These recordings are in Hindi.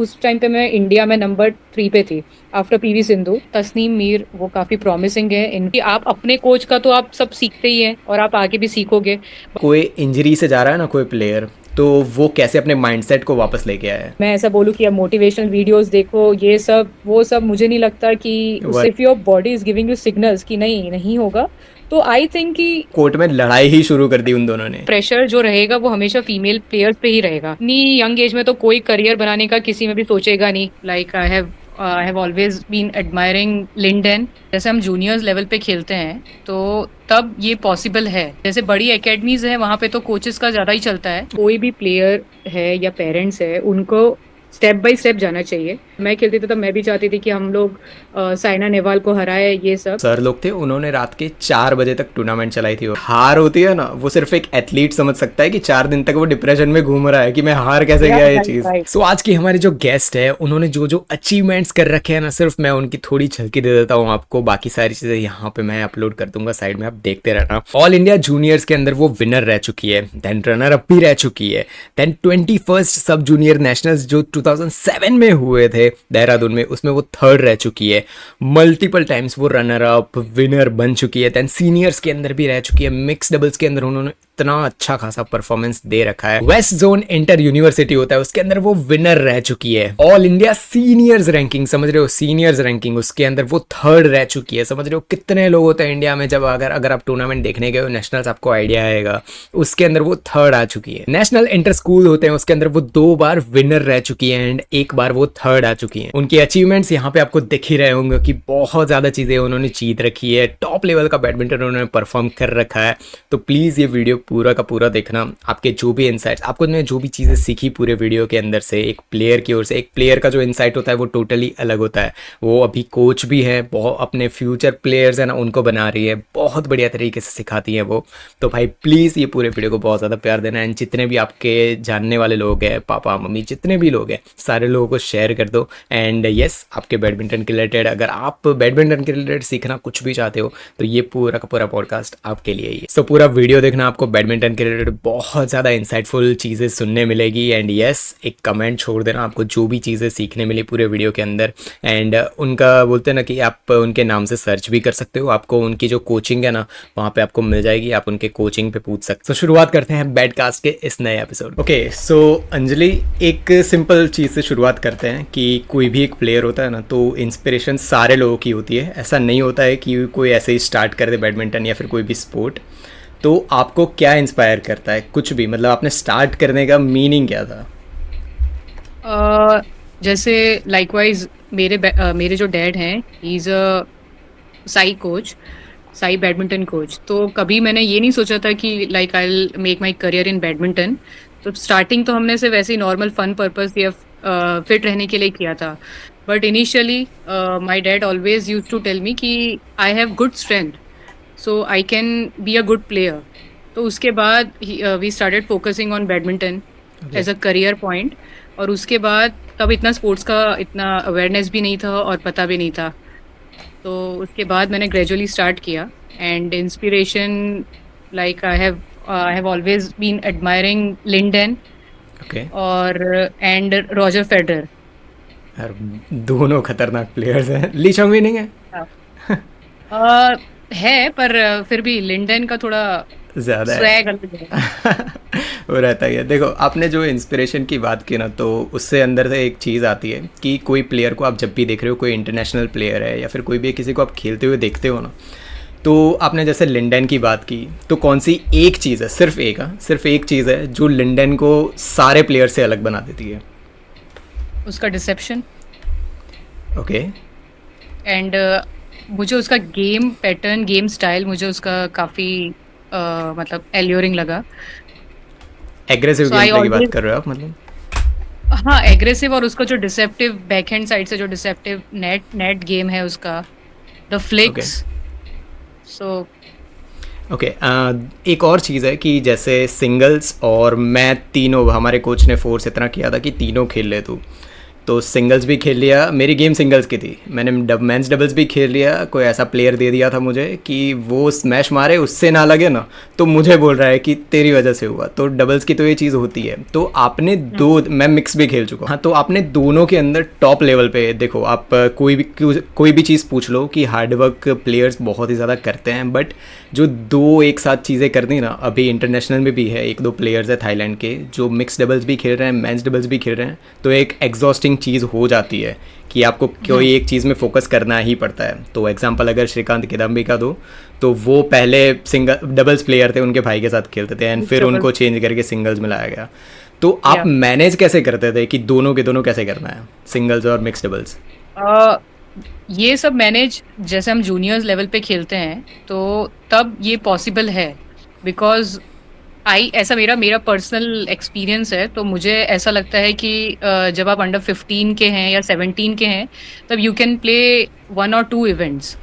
उस टाइम पे मैं इंडिया में नंबर 3 पे थी आफ्टर पीवी सिंधु। तस्नीम मीर वो काफ़ी प्रॉमिसिंग है। इनकी आप अपने कोच का तो आप सब सीखते ही हैं और आप आगे भी सीखोगे। कोई इंजरी से जा रहा है ना कोई प्लेयर, तो वो कैसे अपने माइंडसेट को वापस लेके आया है। मैं ऐसा बोलूँ कि अब मोटिवेशनल वीडियोस देखो, ये सब वो सब मुझे नहीं लगता कि वह if your body is giving you signals कि नहीं नहीं होगा, तो आई थिंक कि कोर्ट में लड़ाई ही शुरू कर दी उन दोनों ने। प्रेशर जो रहेगा वो हमेशा फीमेल प्लेयर्स पे ही रहेगा। इतनी यंग एज में तो कोई करियर बनाने का किसी में भी सोचेगा नहीं। Like I have always been admiring Lin Dan. जैसे हम जूनियर्स लेवल पे खेलते हैं तो तब ये पॉसिबल है। जैसे बड़ी एकेडमीज है वहां पे तो कोचेस का ज्यादा ही चलता है। कोई भी प्लेयर है या पेरेंट्स है, उनको स्टेप बाय स्टेप जाना चाहिए। मैं खेलती थी तब मैं भी चाहती थी कि हम लोग साइना नेहवाल को हराए, ये सब। सर लोग थे, उन्होंने रात के 4 बजे तक टूर्नामेंट चलाई थी। हार होती है ना, वो सिर्फ एक एथलीट समझ सकता है कि 4 दिन तक वो डिप्रेशन में घूम रहा है कि मैं हार कैसे गया ये राइट चीज। राइट। सो आज की हमारे जो गेस्ट है उन्होंने जो जो अचीवमेंट्स कर रखे हैं ना, सिर्फ मैं उनकी थोड़ी झलकी दे देता हूँ आपको। बाकी सारी चीजें यहाँ पे मैं अपलोड कर दूंगा साइड में, आप देखते रहना। ऑल इंडिया जूनियर्स के अंदर वो विनर रह चुकी है, देन रनर अप भी रह चुकी है, देन 21st सब जूनियर नेशनल्स जो 2007 में हुए थे देहरादून में, उसमें वो थर्ड रह चुकी है। मल्टीपल टाइम्स वो रनर अप विनर बन चुकी है। देन सीनियर्स के अंदर भी रह चुकी है। मिक्स डबल्स के अंदर उन्होंने इतना अच्छा खासा परफॉर्मेंस दे रखा है। वेस्ट जोन इंटर यूनिवर्सिटी होता है, उसके अंदर वो विनर रह चुकी है। ऑल इंडिया सीनियर्स रैंकिंग, समझ रहे हो, सीनियर्स रैंकिंग, उसके अंदर वो थर्ड रह चुकी है। समझ रहे हो कितने लोग होते हैं इंडिया में, जब अगर अगर आप टूर्नामेंट देखने गए हो नेशनल्स, आपको आइडिया आएगा। उसके अंदर वो थर्ड आ चुकी है। नेशनल इंटर स्कूल होते हैं, उसके अंदर वो 2 बार विनर रह चुकी है एंड 1 बार वो थर्ड आ चुकी है। उनकी अचीवमेंट्स यहाँ पे आपको दिख ही रहे होंगे कि बहुत ज्यादा चीजें उन्होंने जीत रखी है। टॉप लेवल का बैडमिंटन उन्होंने परफॉर्म कर रखा है। तो प्लीज ये वीडियो पूरा का पूरा देखना। आपके जो भी इनसाइट्स, आपको ने जो भी चीजें सीखी पूरे वीडियो के अंदर से, एक प्लेयर की ओर से, एक प्लेयर का जो इनसाइट होता है वो टोटली अलग होता है। वो अभी कोच भी है, बहुत अपने फ्यूचर प्लेयर्स है ना उनको बना रही है, बहुत बढ़िया तरीके से सिखाती है वो। तो भाई प्लीज ये पूरे वीडियो को बहुत ज्यादा प्यार देना एंड जितने भी आपके जानने वाले लोग हैं, पापा मम्मी जितने भी लोग हैं, सारे लोगों को शेयर कर दो। एंड यस, आपके बैडमिंटन के रिलेटेड, अगर आप बैडमिंटन के रिलेटेड सीखना कुछ भी चाहते हो तो ये पूरा का पूरा पॉडकास्ट आपके लिए ही है। सो पूरा वीडियो देखना, आपको बैडमिंटन के रिलेटेड बहुत ज़्यादा इंसाइटफुल चीज़ें सुनने मिलेगी। एंड यस, एक कमेंट छोड़ देना आपको जो भी चीज़ें सीखने मिली पूरे वीडियो के अंदर। एंड उनका बोलते हैं ना कि आप उनके नाम से सर्च भी कर सकते हो, आपको उनकी जो कोचिंग है ना वहाँ पे आपको मिल जाएगी, आप उनके कोचिंग पे पूछ सकते हो। तो शुरुआत करते हैं बैडकास्ट के इस नए एपिसोड। ओके सो अंजलि, एक सिंपल चीज़ से शुरुआत करते हैं कि कोई भी एक प्लेयर होता है ना तो इंस्पिरेशन सारे लोगों की होती है। ऐसा नहीं होता है कि कोई ऐसे ही स्टार्ट कर दे बैडमिंटन या फिर कोई भी स्पोर्ट। तो आपको क्या इंस्पायर करता है, कुछ भी, मतलब आपने स्टार्ट करने का मीनिंग क्या था। जैसे लाइकवाइज मेरे जो डैड हैं, he is a SAI coach, SAI badminton coach. तो कभी मैंने ये नहीं सोचा था कि like I will make my career in badminton. तो स्टार्टिंग तो हमने सिर्फ वैसे ही नॉर्मल फन पर्पस या फिट रहने के लिए किया था। But initially my dad always use to tell me कि I have good strength, so I can be a good player. तो उसके बाद we started focusing on badminton okay as a career point. और उसके बाद तब इतना स्पोर्ट्स का इतना अवेयरनेस भी नहीं था और पता भी नहीं था। तो उसके बाद मैंने ग्रेजुअली स्टार्ट किया। And inspiration, like I have always been admiring Lin Dan okay. और एंड रॉजर फेडरर। यार दोनों खतरनाक प्लेयर्स हैं। ली चांग नहीं है। है पर फिर भी लिंडन का थोड़ा ज़्यादा स्वैग अलग है। है। वो रहता ही है। देखो आपने जो इंस्पिरेशन की बात की ना, तो उससे अंदर से एक चीज़ आती है कि कोई प्लेयर को आप जब भी देख रहे हो, कोई इंटरनेशनल प्लेयर है या फिर कोई भी किसी को आप खेलते हुए देखते हो ना, तो आपने जैसे लिंडन की बात की, तो कौन सी एक चीज़ है, सिर्फ एक, हाँ सिर्फ एक चीज़ है जो लिंडन को सारे प्लेयर से अलग बना देती है। उसका डिसेप्शन। ओके। एंड मुझे उसका गेम पैटर्न, गेम स्टाइल, मुझे उसका काफ़ी मतलब एल्योरिंग लगा। Aggressive so game I play की बात ऑलवेज, कर रहे हो आप मतलब। हाँ एग्रेसिव, और उसका जो डिसेप्टिव बैकहैंड साइड से जो डिसेप्टिव नेट नेट गेम है उसका, the okay flix. So okay. एक और चीज़ है कि जैसे सिंगल्स और मैं तीनों, हमारे कोच ने फोर्स इतना किया था कि तीनों खेल ले तू। तो सिंगल्स भी खेल लिया, मेरी गेम सिंगल्स की थी, मैंने मेंस डबल्स भी खेल लिया, कोई ऐसा प्लेयर दे दिया था मुझे कि वो स्मैश मारे उससे ना लगे ना, तो मुझे बोल रहा है कि तेरी वजह से हुआ। तो डबल्स की तो ये चीज़ होती है। तो आपने दो, मैं मिक्स भी खेल चुका हूँ, हाँ, तो आपने दोनों के अंदर टॉप लेवल पे देखो, आप कोई भी चीज़ पूछ लो कि हार्डवर्क प्लेयर्स बहुत ही ज़्यादा करते हैं, बट जो दो एक साथ चीज़ें करनी ना, अभी इंटरनेशनल में भी है एक दो प्लेयर्स है थाईलैंड के जो मिक्स डबल्स भी खेल रहे हैं, मेंस डबल्स भी खेल रहे हैं, तो एक एग्जॉस्टिंग चीज़ हो जाती है कि आपको कोई एक चीज़ में फोकस करना ही पड़ता है। तो एग्जांपल अगर श्रीकांत किदम्बी का दो, तो वो पहले सिंगल डबल्स प्लेयर थे, उनके भाई के साथ खेलते थे, एंड फिर उनको चेंज करके सिंगल्स में लाया गया। तो आप या मैनेज कैसे करते थे कि दोनों के दोनों कैसे करना है, सिंगल्स और मिक्स डबल्स? ये सब मैनेज जैसे हम जूनियर्स लेवल पे खेलते हैं तो तब ये पॉसिबल है, बिकॉज आई ऐसा मेरा मेरा पर्सनल एक्सपीरियंस है। तो मुझे ऐसा लगता है कि जब आप अंडर 15 के हैं या 17 के हैं तब यू कैन प्ले 1 और 2 इवेंट्स।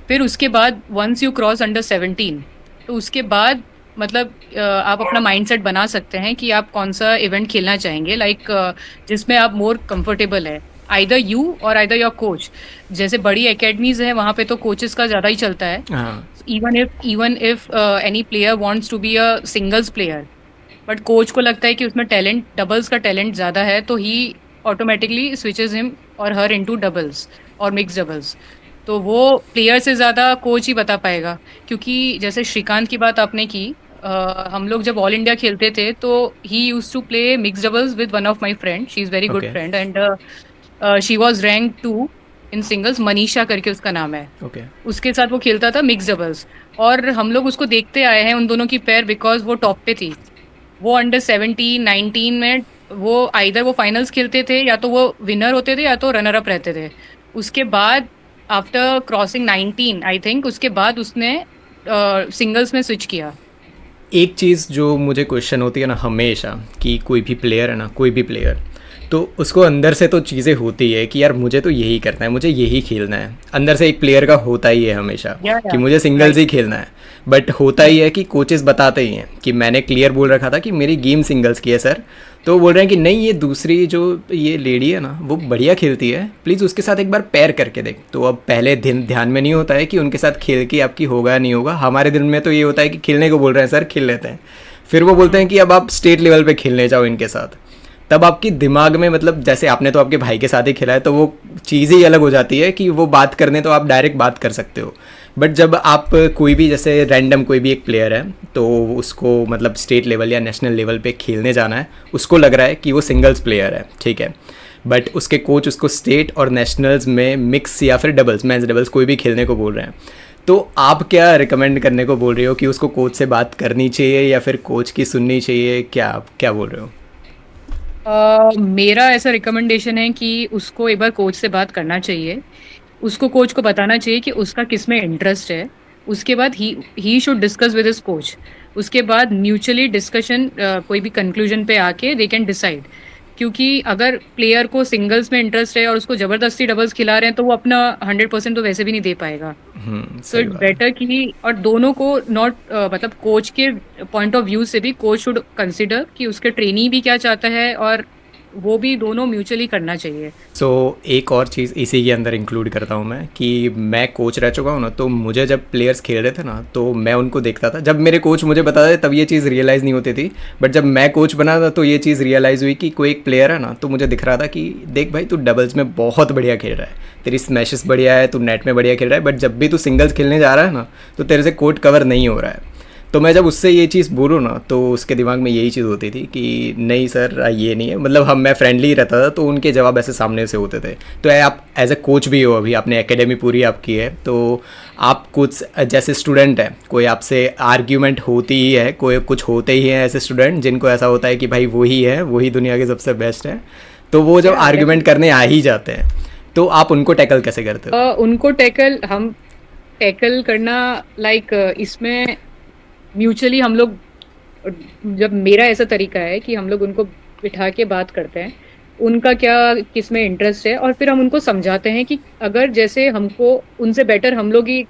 फिर उसके बाद वंस यू क्रॉस अंडर 17 तो उसके बाद मतलब आप अपना माइंडसेट बना सकते हैं कि आप कौन सा इवेंट खेलना चाहेंगे, लाइक जिसमें आप मोर कंफर्टेबल है, आइदर यू और आइदर योर कोच। जैसे बड़ी एकेडमीज है वहां पे तो कोचेस का ज्यादा ही चलता है। हाँ, even if any player wants to be a singles player, but coach को लगता है कि उसमें टैलेंट, डबल्स का टैलेंट ज्यादा है, तो ही ऑटोमेटिकली स्विचेस हिम और हर इनटू डबल्स और मिक्स डबल्स। तो वो प्लेयर से ज्यादा कोच ही बता पाएगा। क्योंकि जैसे श्रीकांत की बात आपने की, हम लोग जब ऑल इंडिया खेलते थे तो he use to play mix doubles with one of my friend, she is very good okay, friend, and she was rank 2 in singles, Manisha करके उसका नाम है। ओके, उसके साथ वो खेलता था मिक्स डबल्स, और हम लोग उसको देखते आए हैं उन दोनों की पेयर, बिकॉज वो टॉप पे थी। वो अंडर 17 19 में वो आइदर वो फाइनल्स खेलते थे, या तो वो विनर होते थे या तो रनर अप रहते थे। उसके बाद आफ्टर क्रॉसिंग 19 आई थिंक, उसके बाद उसने सिंगल्स में स्विच किया। एक चीज़ जो मुझे क्वेश्चन होती है ना हमेशा, कि कोई भी प्लेयर है ना, कोई भी प्लेयर, तो उसको अंदर से तो चीज़ें होती है कि यार मुझे तो यही करना है, मुझे यही खेलना है, अंदर से एक प्लेयर का होता ही है हमेशा या कि मुझे सिंगल्स राइट। ही खेलना है। बट होता ही है कि कोचेस बताते ही हैं कि मैंने क्लियर बोल रखा था कि मेरी गेम सिंगल्स की है सर, तो वो बोल रहे हैं कि नहीं, ये दूसरी जो ये लेडी है ना वो बढ़िया खेलती है, प्लीज़ उसके साथ एक बार पैर करके देख। तो अब पहले ध्यान में नहीं होता है कि उनके साथ खेल के आपकी होगा नहीं होगा, हमारे दिन में तो ये होता है कि खेलने को बोल रहे हैं सर, खेल लेते हैं। फिर वो बोलते हैं कि अब आप स्टेट लेवल पे खेलने जाओ इनके साथ, तब आपकी दिमाग में मतलब जैसे आपने तो आपके भाई के साथ ही खेला है, तो वो चीज़ ही अलग हो जाती है कि वो बात करने तो आप डायरेक्ट बात कर सकते हो। बट जब आप कोई भी जैसे रैंडम कोई भी एक प्लेयर है, तो उसको मतलब स्टेट लेवल या नेशनल लेवल पे खेलने जाना है, उसको लग रहा है कि वो सिंगल्स प्लेयर है, ठीक है, बट उसके कोच उसको स्टेट और नेशनल्स में मिक्स या फिर डबल्स, मेंस डबल्स कोई भी खेलने को बोल रहे हैं। तो आप क्या रिकमेंड करने को बोल रही हो कि उसको कोच से बात करनी चाहिए या फिर कोच की सुननी चाहिए, क्या आप क्या बोल रहे हो? मेरा ऐसा रिकमेंडेशन है कि उसको एक बार कोच से बात करना चाहिए। उसको कोच को बताना चाहिए कि उसका किस में इंटरेस्ट है। उसके बाद he should discuss with his coach. उसके बाद म्यूचुअली डिस्कशन, कोई भी कंक्लूजन पे आके दे कैन डिसाइड। क्योंकि अगर प्लेयर को सिंगल्स में इंटरेस्ट है और उसको जबरदस्ती डबल्स खिला रहे हैं तो वो अपना 100% तो वैसे भी नहीं दे पाएगा। तो सही इट्स बात है। बेटर कि, और दोनों को नॉट मतलब कोच के पॉइंट ऑफ व्यू से भी कोच शुड कंसिडर कि उसके ट्रेनी भी क्या चाहता है, और वो भी दोनों म्यूचुअली करना चाहिए। सो एक और चीज़ इसी के अंदर इंक्लूड करता हूँ मैं, कि मैं कोच रह चुका हूँ ना, तो मुझे जब प्लेयर्स खेल रहे थे ना, तो मैं उनको देखता था, जब मेरे कोच मुझे बताते थे तब ये चीज़ रियलाइज़ नहीं होती थी, बट जब मैं कोच बना था तो ये चीज़ रियलाइज़ हुई कि कोई एक प्लेयर है ना, तो मुझे दिख रहा था कि देख भाई, तू डबल्स में बहुत बढ़िया खेल रहा है, तेरी स्मैशेस बढ़िया है, तू नेट में बढ़िया खेल रहा है, बट जब भी तू सिंगल्स खेलने जा रहा है ना, तो तेरे से कोर्ट कवर नहीं हो रहा है। तो मैं जब उससे ये चीज़ बोलूँ ना, तो उसके दिमाग में यही चीज़ होती थी कि नहीं सर, ये नहीं है, मतलब हम मैं फ्रेंडली रहता था, तो उनके जवाब ऐसे सामने से होते थे। तो आप एज ए कोच भी हो, अभी आपने एकेडमी पूरी आपकी है, तो आप कुछ जैसे स्टूडेंट हैं, कोई आपसे आर्ग्यूमेंट होती ही है, कोई कुछ होते ही हैं ऐसे स्टूडेंट जिनको ऐसा होता है कि भाई वही है, वही दुनिया के सबसे बेस्ट है, तो वो जब या आर्ग्यूमेंट करने आ ही जाते हैं, तो आप उनको टैकल कैसे करते हो? उनको टैकल करना, लाइक इसमें म्यूचुअली हम लोग, जब मेरा ऐसा तरीका है कि हम लोग उनको बिठा के बात करते हैं, उनका क्या किस में इंटरेस्ट है, और फिर हम उनको समझाते हैं कि अगर जैसे हमको उनसे बेटर हम लोग ही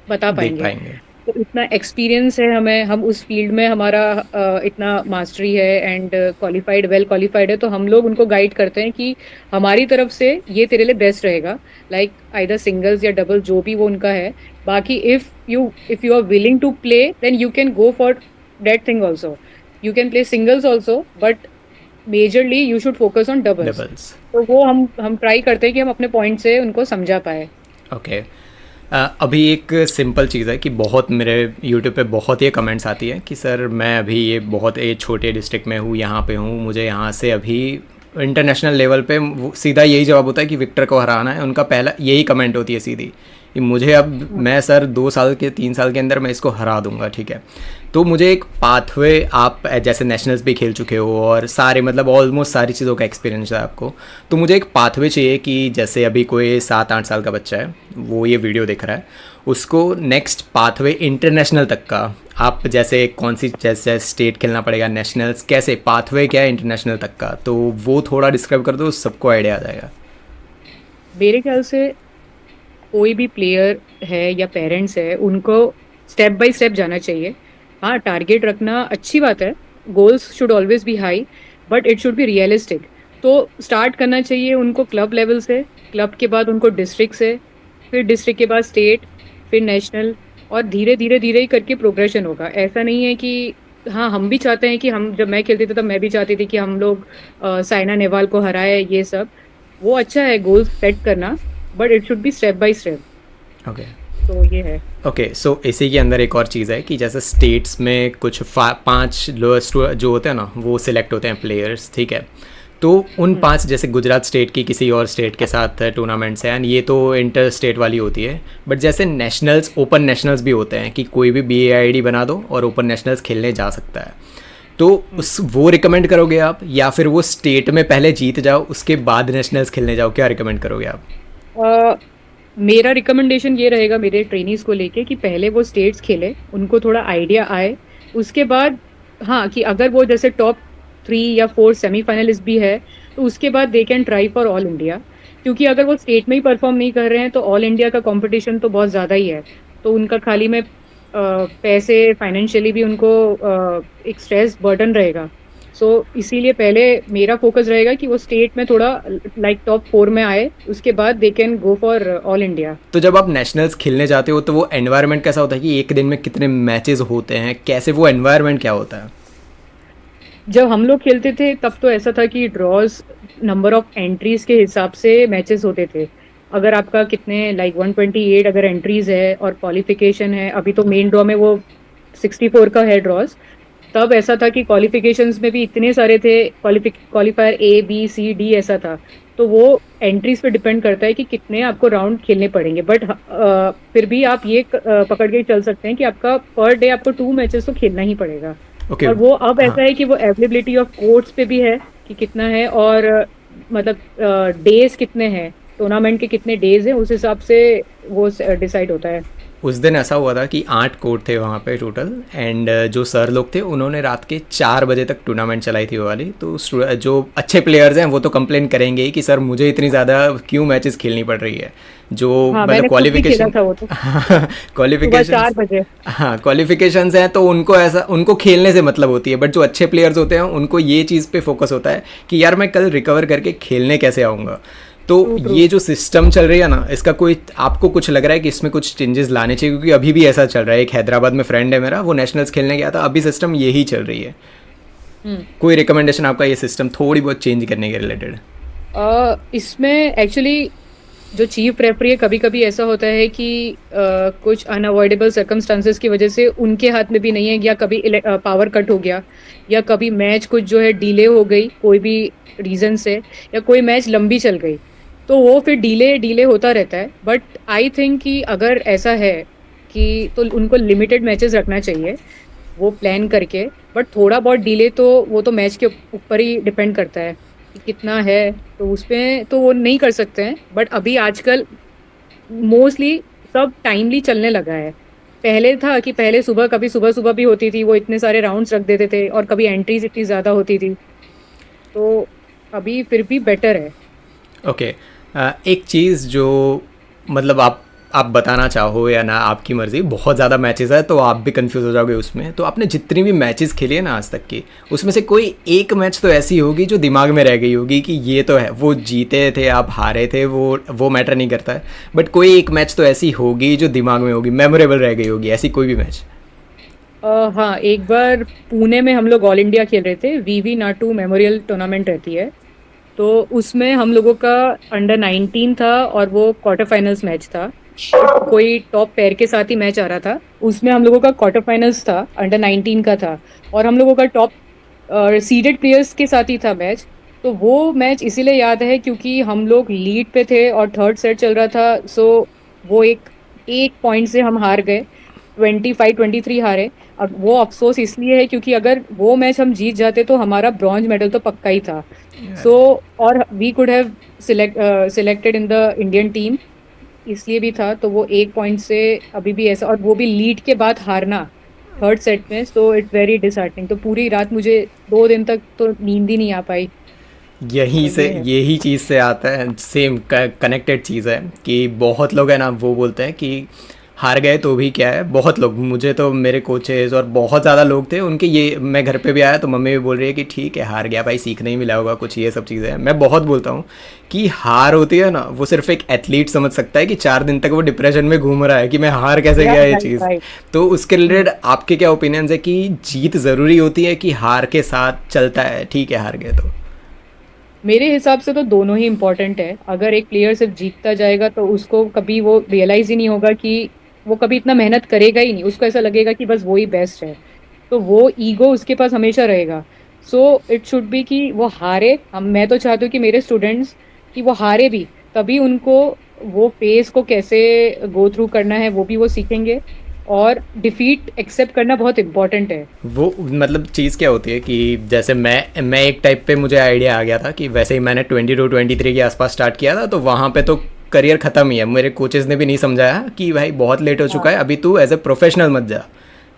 बता देख पाएंगे। पाएंगे। तो इतना एक्सपीरियंस है हमें, हम उस फील्ड में हमारा इतना मास्टरी है एंड क्वालिफाइड, वेल क्वालिफाइड है, तो हम लोग उनको गाइड करते हैं कि हमारी तरफ से ये तेरे लिए बेस्ट रहेगा, लाइक आइदर सिंगल्स या डबल जो भी वो उनका है। बाकी if you are willing to play then you can go for that thing also, you can play singles also, but majorly you should focus on doubles. Doubles. तो वो हम ट्राई करते हैं कि हम अपने पॉइंट से उनको समझा पाए। ओके। अभी एक सिंपल चीज़ है कि बहुत मेरे यूट्यूब पे बहुत ये कमेंट्स आती है कि सर मैं अभी ये बहुत ये छोटे डिस्ट्रिक्ट में हूँ, यहाँ पे हूँ, मुझे यहाँ से अभी इंटरनेशनल लेवल पे सीधा यही जवाब होता है कि विक्टर को हराना है। उनका पहला यही कमेंट होती है सीधी कि मुझे अब मैं सर 2 साल के 3 साल के अंदर मैं इसको हरा दूंगा, ठीक है। तो मुझे एक पाथवे, आप जैसे नेशनल्स भी खेल चुके हो और सारे मतलब ऑलमोस्ट सारी चीज़ों का एक्सपीरियंस है आपको, तो मुझे एक पाथवे चाहिए कि जैसे अभी कोई 7-8 साल का बच्चा है, वो ये वीडियो देख रहा है, उसको नेक्स्ट पाथवे इंटरनेशनल तक का, आप जैसे कौन सी, जैसे स्टेट खेलना पड़ेगा, नेशनल्स, कैसे पाथवे क्या है इंटरनेशनल तक का, तो वो थोड़ा डिस्क्राइब कर दो, सबको आइडिया आ जाएगा। मेरे ख्याल से कोई भी प्लेयर है या पेरेंट्स है, उनको स्टेप बाय स्टेप जाना चाहिए। हाँ, टारगेट रखना अच्छी बात है, goals should always be high, but it should be realistic. तो स्टार्ट करना चाहिए उनको क्लब लेवल से, क्लब के बाद उनको डिस्ट्रिक्ट से, फिर डिस्ट्रिक्ट के बाद स्टेट, फिर नेशनल, और धीरे धीरे धीरे ही करके प्रोग्रेशन होगा। ऐसा नहीं है कि, हाँ हम भी चाहते हैं कि हम, जब मैं खेलती थी तब मैं भी चाहती थी कि हम लोग साइना नेहवाल को हराए, ये सब वो अच्छा है गोल्स सेट करना, but it should be step by step. Okay. तो ये है। ओके, सो इसी के अंदर एक और चीज़ है कि जैसे स्टेट्स में कुछ 5 लोएस्ट जो होते हैं ना, वो सिलेक्ट होते हैं प्लेयर्स, ठीक है। तो उन 5, जैसे गुजरात स्टेट की किसी और स्टेट के साथ टूर्नामेंट्स हैं, एंड ये तो इंटर स्टेट वाली होती है, बट जैसे नेशनल्स, ओपन नेशनल्स भी होते हैं कि कोई भी BAID बना दो और ओपन नेशनल्स खेलने जा सकता है। तो उस वो रिकमेंड करोगे आप, या फिर वो स्टेट में पहले जीत जाओ उसके बाद नेशनल्स खेलने जाओ, क्या रिकमेंड करोगे आप? मेरा रिकमेंडेशन ये रहेगा मेरे ट्रेनीज को लेके कि पहले वो स्टेट्स खेले, उनको थोड़ा आइडिया आए, उसके बाद हाँ, कि अगर वो जैसे टॉप 3 या 4 सेमीफाइनलिस्ट भी है, तो उसके बाद they can try for all India. क्योंकि अगर वो स्टेट में ही परफॉर्म नहीं कर रहे हैं तो ऑल इंडिया का कंपटीशन तो बहुत ज़्यादा ही है, तो उनका खाली में पैसे, फाइनेंशियली भी उनको एक स्ट्रेस बर्डन रहेगा। सो इसीलिए पहले मेरा फोकस रहेगा कि वो स्टेट में थोड़ा लाइक टॉप 4 में आए, उसके बाद they can go for all India. तो जब आप नेशनल्स खेलने जाते हो तो वो एनवायरनमेंट कैसा होता है कि एक दिन में कितने मैचेस होते हैं, कैसे वो एनवायरनमेंट क्या होता है? जब हम लोग खेलते थे तब तो ऐसा था कि ड्रॉज, नंबर ऑफ एंट्रीज के हिसाब से मैचेस होते थे। अगर आपका कितने लाइक 128 अगर एंट्रीज है और क्वालिफिकेशन है, अभी तो मेन ड्रॉ में वो 64 का है ड्रॉज, तब ऐसा था कि क्वालिफिकेशंस में भी इतने सारे थे, qualifier A B C D ऐसा था। तो वो एंट्रीज पे डिपेंड करता है कि कितने आपको राउंड खेलने पड़ेंगे, बट फिर भी आप ये पकड़ के चल सकते हैं कि आपका पर डे आपको 2 मैचेस तो खेलना ही पड़ेगा। ओके। और वो अब हाँ। ऐसा है कि वो अवेलेबिलिटी ऑफ कोर्ट्स पे भी है कि कितना है, और मतलब डेज कितने हैं, टूर्नामेंट के कितने डेज हैं, उस हिसाब से वो डिसाइड होता है। उस दिन ऐसा हुआ था कि 8 कोर्ट थे वहाँ पे टोटल, एंड जो सर लोग थे उन्होंने रात के 4 बजे तक टूर्नामेंट चलाई थी वो वाली। तो जो अच्छे प्लेयर्स हैं वो तो कंप्लेन करेंगे ही कि सर मुझे इतनी ज़्यादा क्यों मैचेस खेलनी पड़ रही है, जो हाँ, मतलब मैंने खुद भी खेला क्वालिफिकेशन। था वो तो, सुबह क्वालिफिकेशन। 4 बजे। हाँ, क्वालिफिकेशंस हैं तो उनको ऐसा, उनको खेलने से मतलब होती है, बट जो अच्छे प्लेयर्स होते हैं उनको ये चीज़ पे फोकस होता है कि यार मैं कल रिकवर करके खेलने कैसे आऊँगा। तो ट्रू ट्रू। ये जो सिस्टम चल रही है ना, इसका कोई आपको कुछ लग रहा है कि इसमें कुछ चेंजेस लाने चाहिए? क्योंकि अभी भी ऐसा चल रहा है, एक हैदराबाद में फ्रेंड है मेरा, वो नेशनल्स खेलने गया था, अभी सिस्टम यही चल रही है। हम्म। कोई रिकमेंडेशन आपका ये सिस्टम थोड़ी बहुत चेंज करने के रिलेटेड? इसमें एक्चुअली जो चीफ रेफरी है, कभी कभी ऐसा होता है कि कुछ अनअवॉइडेबल सर्कमस्टांसेस की वजह से उनके हाथ में भी नहीं है, या कभी पावर कट हो गया, या कभी मैच कुछ जो है डिले हो गई कोई भी रीजन से, या कोई मैच लंबी चल गई, तो वो फिर डिले डिले होता रहता है। बट आई थिंक कि अगर ऐसा है कि तो उनको लिमिटेड मैचेस रखना चाहिए वो प्लान करके, बट थोड़ा बहुत डिले तो वो तो मैच के ऊपर ही डिपेंड करता है कि कितना है, तो उसमें तो वो नहीं कर सकते हैं। बट अभी आजकल मोस्टली सब टाइमली चलने लगा है। पहले था कि पहले सुबह, कभी सुबह सुबह भी होती थी, वो इतने सारे राउंड्स रख देते थे, और कभी एंट्रीज इतनी ज़्यादा होती थी, तो अभी फिर भी बेटर है। ओके। एक चीज़ जो मतलब आप आप बताना चाहो या ना, आपकी मर्ज़ी, बहुत ज़्यादा मैचेस है तो आप भी कंफ्यूज हो जाओगे उसमें। तो आपने जितनी भी मैचेस खेली है ना आज तक की, उसमें से कोई एक मैच तो ऐसी होगी जो दिमाग में रह गई होगी कि ये तो है, वो जीते थे आप हारे थे, वो मैटर नहीं करता है, बट कोई एक मैच तो ऐसी होगी जो दिमाग में होगी, मेमोरेबल रह गई होगी, ऐसी कोई भी मैच। हाँ, एक बार पुणे में हम लोग ऑल इंडिया खेल रहे थे, वीवी नाटू मेमोरियल टूर्नामेंट रहती है। तो उसमें हम लोगों का अंडर 19 था और वो क्वार्टर फाइनल्स मैच था। कोई टॉप पेयर के साथ ही मैच आ रहा था। उसमें हम लोगों का क्वार्टर फाइनल्स था, अंडर 19 का था, और हम लोगों का टॉप सीडेड प्लेयर्स के साथ ही था मैच। तो वो मैच इसीलिए याद है क्योंकि हम लोग लीड पे थे और थर्ड सेट चल रहा था। सो वो एक एक पॉइंट से हम हार गए, 25-23 हारे। अब वो अफसोस इसलिए है क्योंकि अगर वो मैच हम जीत जाते तो हमारा ब्रॉन्ज मेडल तो पक्का ही था। सो और we could have selected in the Indian team, इसलिए भी था। तो वो एक पॉइंट से अभी भी ऐसा, और वो भी लीड के बाद हारना थर्ड सेट में, सो इट्स वेरी डिसहार्टनिंग। तो पूरी रात मुझे 2 दिन तक तो नींद ही नहीं आ पाई। यहीं तो से, ये है। यही चीज़ से आता है, सेम कनेक्टेड चीज़ है कि बहुत लोग हैं ना वो बोलते हैं कि हार गए तो भी क्या है। बहुत लोग, मुझे तो मेरे कोचेज और बहुत ज़्यादा लोग थे उनके, ये मैं घर पे भी आया तो मम्मी भी बोल रही है कि ठीक है हार गया भाई, सीखने ही मिला होगा कुछ, ये सब चीज़ें हैं। मैं बहुत बोलता हूँ कि हार होती है ना, वो सिर्फ एक एथलीट समझ सकता है कि 4 दिन तक वो डिप्रेशन में घूम रहा है कि मैं हार कैसे गया ये राइट, चीज़। राइट। तो उसके रिलेटेड आपके क्या ओपिनियंस है कि जीत ज़रूरी होती है कि हार के साथ चलता है, ठीक है हार गए तो। मेरे हिसाब से तो दोनों ही इम्पोर्टेंट है। अगर एक प्लेयर सिर्फ जीतता जाएगा तो उसको कभी वो रियलाइज ही नहीं होगा कि वो कभी इतना मेहनत करेगा ही नहीं, उसको ऐसा लगेगा कि बस वो ही बेस्ट है। तो वो ईगो उसके पास हमेशा रहेगा। सो इट शुड बी कि वो हारे। हम मैं तो चाहती हूँ कि मेरे स्टूडेंट्स कि वो हारे भी, तभी उनको वो फेस को कैसे गो थ्रू करना है वो भी वो सीखेंगे। और डिफीट एक्सेप्ट करना बहुत इम्पोर्टेंट है। वो मतलब चीज़ क्या होती है कि जैसे मैं एक टाइप पे मुझे आइडिया आ गया था कि वैसे ही मैंने 22-23 के आसपास स्टार्ट किया था, तो वहाँ पे तो करियर ख़त्म ही है। मेरे कोचेज़ ने भी नहीं समझाया कि भाई बहुत लेट हो चुका हाँ। है, अभी तू एज ए प्रोफेशनल मत जा।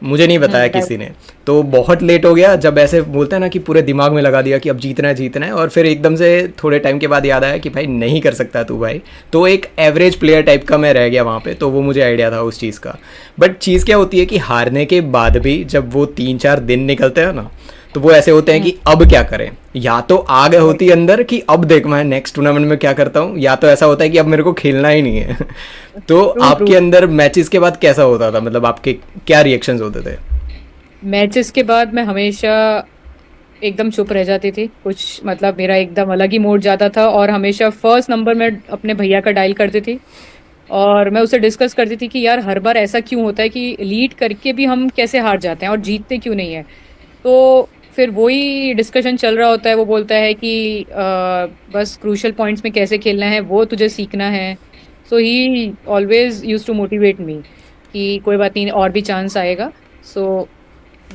मुझे नहीं बताया राइट। किसी ने। तो बहुत लेट हो गया जब ऐसे बोलते हैं ना कि पूरे दिमाग में लगा दिया कि अब जीतना है जीतना है, और फिर एकदम से थोड़े टाइम के बाद याद आया कि भाई नहीं कर सकता तू भाई। तो एक एवरेज प्लेयर टाइप का मैं रह गया वहाँ पे, तो वो मुझे आइडिया था उस चीज़ का। बट चीज़ क्या होती है कि हारने के बाद भी जब वो 3-4 दिन निकलते हैं ना, तो वो ऐसे होते हैं कि अब क्या करें। या तो आग होती है अंदर कि अब देख मैं नेक्स्ट टूर्नामेंट में क्या करता हूँ, या तो ऐसा होता है कि अब मेरे को खेलना ही नहीं है। तो ट्रू, ट्रू। आपके अंदर मैचेस के बाद कैसा होता था, मतलब आपके क्या रिएक्शंस होते थे। मैचेस के बाद मैं हमेशा एकदम चुप रह जाती थी। कुछ मतलब मेरा एकदम अलग ही मूड जाता था, और हमेशा फर्स्ट नंबर में अपने भैया का डायल करती थी। और मैं उससे डिस्कस करती थी कि यार हर बार ऐसा क्यों होता है कि लीड करके भी हम कैसे हार जाते हैं और जीतते क्यों नहीं है। तो फिर वही डिस्कशन चल रहा होता है। वो बोलता है कि बस क्रूशल पॉइंट्स में कैसे खेलना है वो तुझे सीखना है। So he always use to motivate me कि कोई बात नहीं, और भी चांस आएगा। So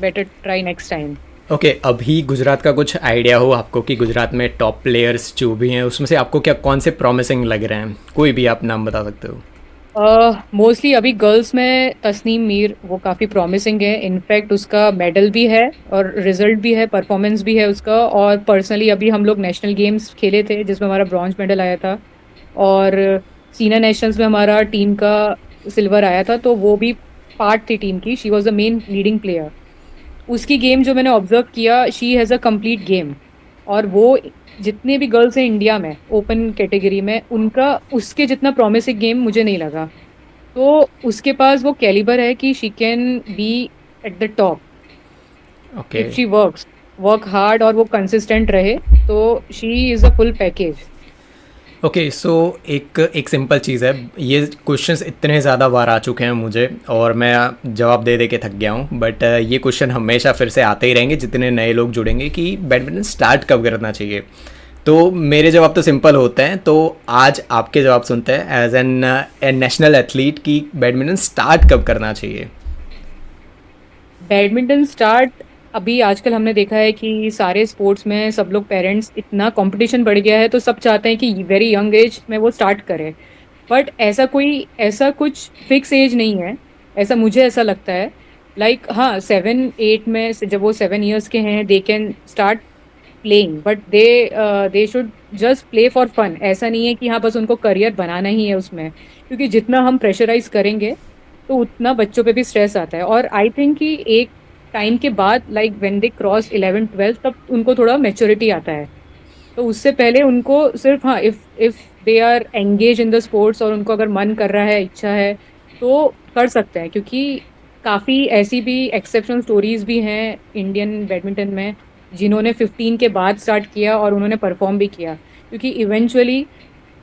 better try next time. Okay, अभी गुजरात का कुछ आइडिया हो आपको कि गुजरात में टॉप प्लेयर्स जो भी हैं उसमें से आपको क्या कौन से प्रॉमिसिंग लग रहे हैं, कोई भी आप नाम बता सकते हो। मोस्टली अभी गर्ल्स में तस्नीम मीर वो काफ़ी प्रॉमिसिंग है। इनफैक्ट उसका मेडल भी है और रिजल्ट भी है, परफॉर्मेंस भी है उसका। और पर्सनली अभी हम लोग नेशनल गेम्स खेले थे जिसमें हमारा ब्रॉन्ज मेडल आया था, और सीनियर नेशनल्स में हमारा टीम का सिल्वर आया था। तो वो भी पार्ट थी टीम की, she was the main leading player. उसकी गेम जो मैंने ऑब्जर्व किया, she has a complete game. और वो जितने भी गर्ल्स हैं इंडिया में ओपन कैटेगरी में, उनका उसके जितना प्रॉमिसिंग गेम मुझे नहीं लगा। तो उसके पास वो कैलिबर है कि she can be at the top okay. If she work hard और वो कंसिस्टेंट रहे। तो she is a full package. Okay, so एक एक सिंपल चीज़ है, ये क्वेश्चंस इतने ज़्यादा बार आ चुके हैं मुझे और मैं जवाब दे दे के थक गया हूँ, बट ये क्वेश्चन हमेशा फिर से आते ही रहेंगे जितने नए लोग जुड़ेंगे कि बैडमिंटन स्टार्ट कब करना चाहिए। तो मेरे जवाब तो सिंपल होते हैं, तो आज आपके जवाब सुनते हैं एज एन नेशनल एथलीट कि बैडमिंटन स्टार्ट कब करना चाहिए। बैडमिंटन स्टार्ट, अभी आजकल हमने देखा है कि सारे स्पोर्ट्स में सब लोग पेरेंट्स, इतना कंपटीशन बढ़ गया है तो सब चाहते हैं कि वेरी यंग एज में वो स्टार्ट करें। बट ऐसा कुछ फिक्स एज नहीं है, ऐसा मुझे ऐसा लगता है। लाइक हाँ, 7-8 में से जब वो 7 इयर्स के हैं they can start playing, but they should just play for fun. ऐसा नहीं है कि हाँ बस उनको करियर बनाना ही है उसमें, क्योंकि जितना हम प्रेशराइज करेंगे तो उतना बच्चों पे भी स्ट्रेस आता है। और आई थिंक कि एक टाइम के बाद like when they cross 11th 12th तब उनको थोड़ा मेच्योरिटी आता है। तो उससे पहले उनको सिर्फ हाँ, if they are engage in the sports और उनको अगर मन कर रहा है, इच्छा है, तो कर सकते हैं। क्योंकि काफी ऐसी भी एक्सेप्शनल स्टोरीज भी हैं इंडियन बैडमिंटन में, जिन्होंने 15 के बाद स्टार्ट किया और उन्होंने परफॉर्म भी किया। क्योंकि इवेंचुअली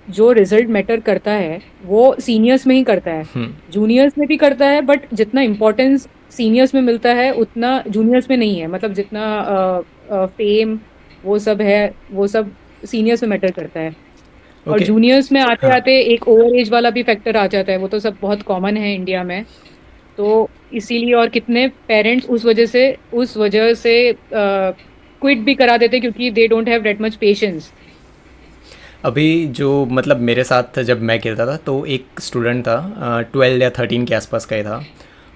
जो रिजल्ट मैटर करता है वो सीनियर्स में ही करता है। जूनियर्स में भी करता है, बट जितना इम्पोर्टेंस सीनियर्स में मिलता है उतना जूनियर्स में नहीं है। मतलब जितना फेम वो सब है, वो सब सीनियर्स में मैटर करता है। और ओके। जूनियर्स में आते हाँ। आते एक ओवर एज वाला भी फैक्टर आ जाता है, वो तो सब बहुत कॉमन है इंडिया में। तो इसीलिए और कितने पेरेंट्स उस वजह से क्विट भी करा देते, क्योंकि they don't have that much patience. अभी जो मतलब मेरे साथ जब मैं खेलता था तो एक स्टूडेंट था, 12 या 13 के आसपास का ही था।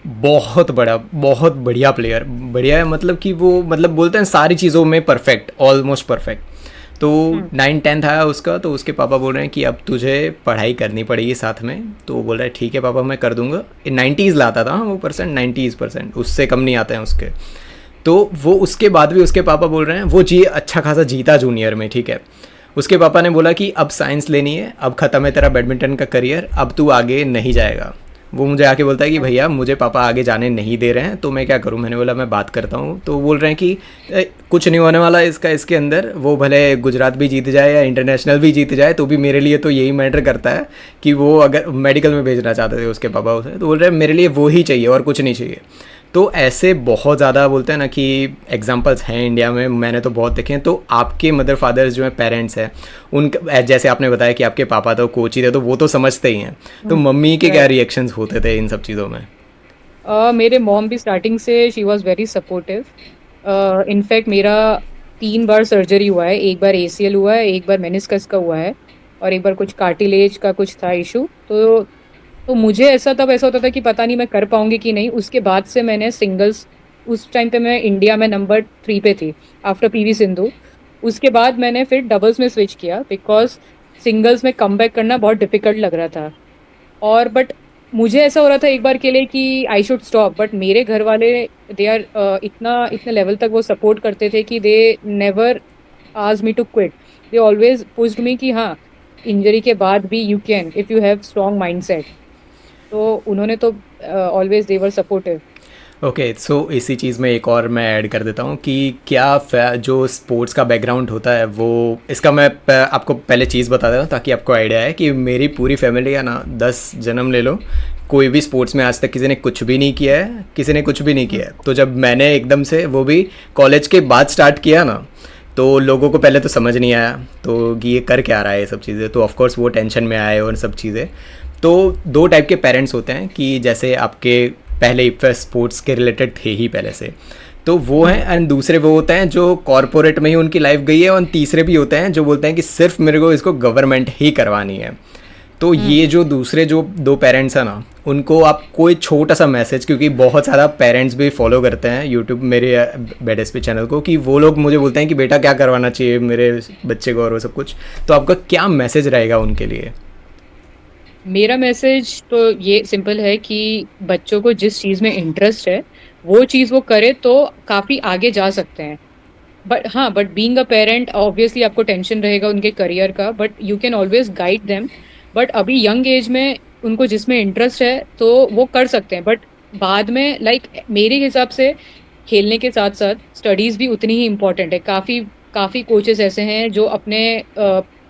बहुत बड़ा, बहुत बढ़िया प्लेयर, बढ़िया है मतलब कि वो मतलब बोलते हैं सारी चीज़ों में परफेक्ट, ऑलमोस्ट परफेक्ट। तो हम्म। 9th 10th आया उसका, तो उसके पापा बोल रहे हैं कि अब तुझे पढ़ाई करनी पड़ेगी साथ में। तो वो बोल रहा है ठीक है पापा मैं कर दूंगा। 90s लाता था वो परसेंट, 90s%, उससे कम नहीं आते हैं उसके। तो वो उसके बाद भी उसके पापा बोल रहे हैं, वो जी अच्छा खासा जीता जूनियर में, ठीक है। उसके पापा ने बोला कि अब साइंस लेनी है, अब ख़त्म है तेरा बैडमिंटन का करियर, अब तू आगे नहीं जाएगा। वो मुझे आके बोलता है कि भैया मुझे पापा आगे जाने नहीं दे रहे हैं, तो मैं क्या करूं। मैंने बोला मैं बात करता हूं। तो बोल रहे हैं कि कुछ नहीं होने वाला इसका, इसके अंदर वो भले गुजरात भी जीत जाए या इंटरनेशनल भी जीत जाए, तो भी मेरे लिए तो यही मैटर करता है कि वो अगर मेडिकल में भेजना चाहते थे उसके पापा उसे, तो बोल रहे हैं मेरे लिए वो ही चाहिए और कुछ नहीं चाहिए। तो ऐसे बहुत ज़्यादा बोलते हैं ना कि एग्जांपल्स हैं इंडिया में, मैंने तो बहुत देखे हैं। तो आपके मदर फादर्स जो हैं, पेरेंट्स हैं, उन जैसे आपने बताया कि आपके पापा तो कोच ही थे, तो वो तो समझते ही हैं। तो मम्मी के क्या राइट। रिएक्शंस होते थे इन सब चीज़ों में? मेरे मॉम भी स्टार्टिंग से she was very supportive. In fact मेरा 3 बार सर्जरी हुआ है। एक बार एसीएल हुआ है, एक बार मेनिस्कस का हुआ है, और एक बार कुछ कार्टिलेज का कुछ था इशू। तो मुझे ऐसा होता था कि पता नहीं मैं कर पाऊंगी कि नहीं। उसके बाद से मैंने सिंगल्स, उस टाइम पे मैं इंडिया में नंबर 3 पे थी आफ्टर पीवी सिंधु। उसके बाद मैंने फिर डबल्स में स्विच किया, बिकॉज सिंगल्स में कमबैक करना बहुत डिफिकल्ट लग रहा था। और बट मुझे ऐसा हो रहा था एक बार के लिए कि आई शुड स्टॉप, बट मेरे घर वाले दे आर इतने लेवल तक वो सपोर्ट करते थे कि they never asked me to quit. They always pushed me कि हाँ, इंजरी के बाद भी you can if you have strong mindset. तो उन्होंने तो always they were supportive. Okay, so इसी चीज़ में एक और मैं ऐड कर देता हूँ कि क्या जो स्पोर्ट्स का बैकग्राउंड होता है वो, इसका मैं आपको पहले चीज़ बता देता हूँ ताकि आपको आइडिया है कि मेरी पूरी फैमिली है ना, 10 जन्म ले लो, कोई भी स्पोर्ट्स में आज तक किसी ने कुछ भी नहीं किया है, किसी ने कुछ भी नहीं किया है। तो जब मैंने एकदम से वो भी कॉलेज के बाद स्टार्ट किया ना, तो लोगों को पहले तो समझ नहीं आया तो कि ये कर क्या रहा है ये सब चीज़ें। तो ऑफकोर्स वो टेंशन में आए और सब चीज़ें। तो दो टाइप के पेरेंट्स होते हैं कि जैसे आपके पहले ही स्पोर्ट्स के रिलेटेड थे ही पहले से, तो वो हैं। एंड दूसरे वो होते हैं जो कॉरपोरेट में ही उनकी लाइफ गई है। और तीसरे भी होते हैं जो बोलते हैं कि सिर्फ मेरे को इसको गवर्नमेंट ही करवानी है। तो ये जो दूसरे जो दो पेरेंट्स हैं ना, उनको आप कोई छोटा सा मैसेज, क्योंकि बहुत सारा पेरेंट्स भी फॉलो करते हैं यूट्यूब मेरे बेड एस पी चैनल को, कि वो लोग मुझे बोलते हैं कि बेटा क्या करवाना चाहिए मेरे बच्चे को और वो सब कुछ। तो आपका क्या मैसेज रहेगा उनके लिए? मेरा मैसेज तो ये सिंपल है कि बच्चों को जिस चीज में इंटरेस्ट है वो चीज वो करे तो काफी आगे जा सकते हैं। बट हाँ, but being a parent obviously आपको टेंशन रहेगा उनके करियर का, but you can always guide them. But अभी यंग एज में उनको जिसमें इंटरेस्ट है तो वो कर सकते हैं। बट बाद में मेरे हिसाब से खेलने के साथ साथ स्टडीज भी उतनी ही इम्पोर्टेंट है। काफी काफी कोचेस ऐसे हैं जो अपने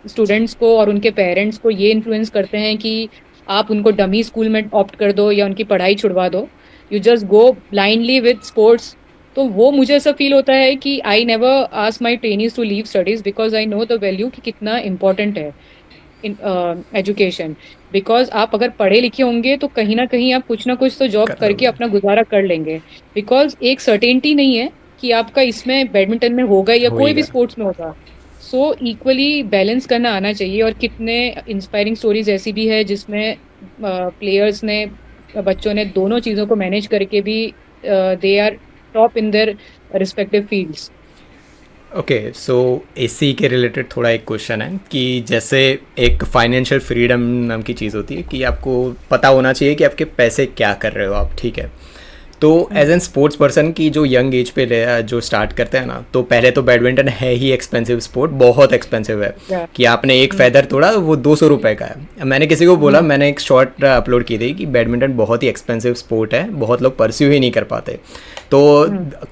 स्टूडेंट्स को और उनके पेरेंट्स को ये इन्फ्लुएंस करते हैं कि आप उनको डमी स्कूल में ऑप्ट कर दो या उनकी पढ़ाई छुड़वा दो, you just go blindly with sports. तो वो मुझे ऐसा फील होता है कि I never ask my trainees to leave studies, because I know the value कि कितना इम्पोर्टेंट है इन एजुकेशन। बिकॉज आप अगर पढ़े लिखे होंगे तो कहीं ना कहीं आप कुछ ना कुछ तो जॉब कर करके लोगे। अपना गुजारा कर लेंगे। बिकॉज एक सर्टेनिटी नहीं है कि आपका इसमें बैडमिंटन में होगा या कोई भी होएगा। स्पोर्ट्स में होगा। सो इक्वली बैलेंस करना आना चाहिए। और कितने इंस्पायरिंग स्टोरीज ऐसी भी है जिसमें प्लेयर्स ने, बच्चों ने दोनों चीजों को मैनेज करके भी they are top in their respective fields. Okay, so इसी के रिलेटेड थोड़ा एक क्वेश्चन है कि जैसे एक फाइनेंशियल फ्रीडम नाम की चीज़ होती है कि आपको पता होना चाहिए कि आपके पैसे क्या कर रहे हो आप, ठीक है। तो एज एन स्पोर्ट्स पर्सन की जो यंग एज पे जो स्टार्ट करते हैं ना, तो पहले तो बैडमिंटन है ही एक्सपेंसिव स्पोर्ट, बहुत एक्सपेंसिव है। या कि आपने एक फेदर तोड़ा वो 200 रुपये का है। मैंने किसी को बोला, मैंने एक शॉर्ट अपलोड की थी कि बैडमिंटन बहुत ही एक्सपेंसिव स्पोर्ट है, बहुत लोग परस्यू ही नहीं कर पाते। तो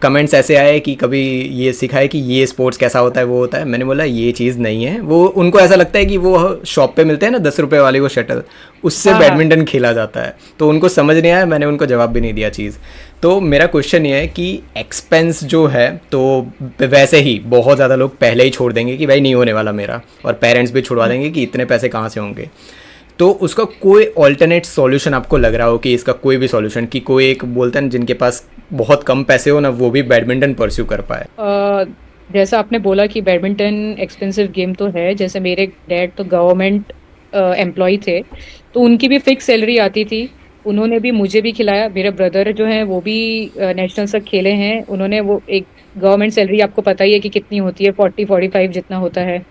कमेंट्स ऐसे आए कि कभी ये सिखाए कि ये स्पोर्ट्स कैसा होता है, वो होता है। मैंने बोला ये चीज़ नहीं है। वो उनको ऐसा लगता है कि वो शॉप पे मिलते हैं ना 10 रुपये वाली वो शटल, उससे हाँ, हाँ। बैडमिंटन खेला जाता है। तो उनको समझ नहीं आया, मैंने उनको जवाब भी नहीं दिया चीज़। तो मेरा क्वेश्चन ये है कि एक्सपेंस जो है, तो वैसे ही बहुत ज़्यादा लोग पहले ही छोड़ देंगे कि भाई नहीं होने वाला मेरा, और पेरेंट्स भी छुड़वा देंगे कि इतने पैसे कहाँ से होंगे। तो उसका कोई ऑल्टरनेट सॉल्यूशन आपको लग रहा हो कि इसका कोई भी सॉल्यूशन, कि कोई एक बोलते हैं जिनके पास बहुत कम पैसे हो ना, वो भी बैडमिंटन परस्यू कर पाए। अ, जैसा आपने बोला कि बैडमिंटन एक्सपेंसिव गेम तो है, जैसे मेरे डैड तो गवर्नमेंट एम्प्लॉय थे, तो उनकी भी फिक्स सैलरी आती थी। उन्होंने भी मुझे भी खिलाया, मेरे ब्रदर जो हैं वो भी नेशनल तक खेले हैं। उन्होंने वो एक गवर्नमेंट सैलरी आपको पता ही है कि कितनी होती है, 40-45 जितना होता है।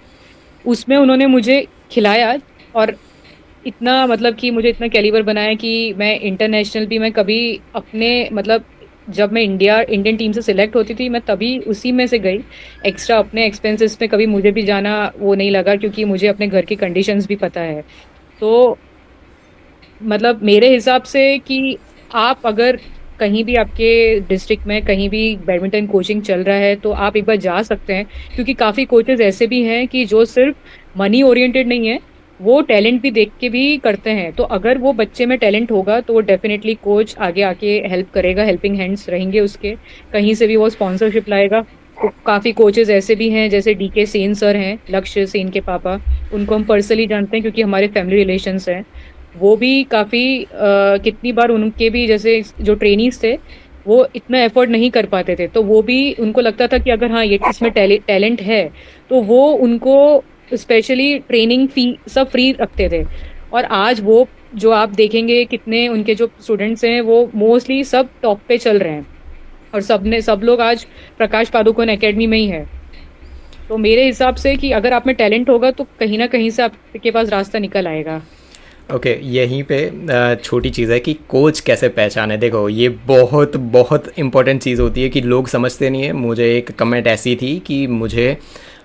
उसमें उन्होंने मुझे खिलाया और इतना मतलब कि मुझे इतना कैलिबर बनाया कि मैं इंटरनेशनल भी मैं कभी अपने मतलब जब मैं इंडियन टीम से सिलेक्ट होती थी मैं तभी उसी में से गई। एक्स्ट्रा अपने एक्सपेंसेस में कभी मुझे भी जाना वो नहीं लगा क्योंकि मुझे अपने घर की कंडीशंस भी पता है। तो मतलब मेरे हिसाब से कि आप अगर कहीं भी आपके डिस्ट्रिक्ट में कहीं भी बैडमिंटन कोचिंग चल रहा है, तो आप एक बार जा सकते हैं क्योंकि काफ़ी कोचेज़ ऐसे भी हैं कि जो सिर्फ़ मनी ओरिएंटेड नहीं है, वो टैलेंट भी देख के भी करते हैं। तो अगर वो बच्चे में टैलेंट होगा, तो वो डेफ़िनेटली कोच आगे आके हेल्प करेगा, हेल्पिंग हैंड्स रहेंगे उसके, कहीं से भी वो स्पॉन्सरशिप लाएगा। तो काफ़ी कोचेज़ ऐसे भी हैं, जैसे डीके सेन सर हैं, लक्ष्य सेन के पापा, उनको हम पर्सनली जानते हैं क्योंकि हमारे फैमिली रिलेशंस हैं। वो भी काफ़ी कितनी बार उनके भी जैसे जो ट्रेनीज़ थे, वो इतना एफ़र्ट नहीं कर पाते थे, तो वो भी उनको लगता था कि अगर हाँ, ये इसमें टैलेंट है, तो वो उनको स्पेशली ट्रेनिंग फ़ी सब फ्री रखते थे। और आज वो जो आप देखेंगे कितने उनके जो स्टूडेंट्स हैं, वो मोस्टली सब टॉप पे चल रहे हैं और सब लोग आज प्रकाश पादुकोण अकेडमी में ही हैं। तो मेरे हिसाब से कि अगर आप में टैलेंट होगा, तो कहीं न कहीं से आपके पास रास्ता निकल आएगा। ओके, यहीं पे छोटी चीज़ है कि कोच कैसे पहचाने। देखो ये बहुत बहुत इंपॉर्टेंट चीज़ होती है कि लोग समझते नहीं है। मुझे एक कमेंट ऐसी थी कि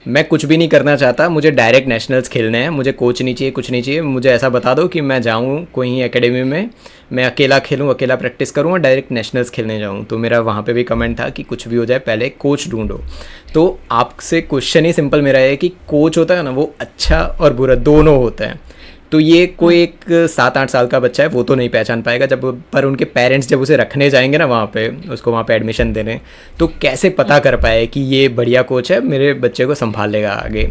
मैं कुछ भी नहीं करना चाहता, मुझे डायरेक्ट नेशनल्स खेलने हैं, मुझे कोच नहीं चाहिए, कुछ नहीं चाहिए, मुझे ऐसा बता दो कि मैं जाऊँ कोई एकेडमी में, मैं अकेला खेलूँ, अकेला प्रैक्टिस करूँ और डायरेक्ट नेशनल्स खेलने जाऊँ। तो मेरा वहाँ पे भी कमेंट था कि कुछ भी हो जाए पहले कोच ढूंढो। तो आपसे क्वेश्चन ही सिंपल मेरा है कि कोच होता है ना, वो अच्छा और बुरा दोनों होता है। तो ये कोई हुँ। एक 7-8 साल का बच्चा है वो तो नहीं पहचान पाएगा, जब पर उनके पेरेंट्स जब उसे रखने जाएंगे ना वहाँ पे, उसको वहाँ पे एडमिशन देने, तो कैसे पता कर पाए कि ये बढ़िया कोच है, मेरे बच्चे को संभाल लेगा आगे।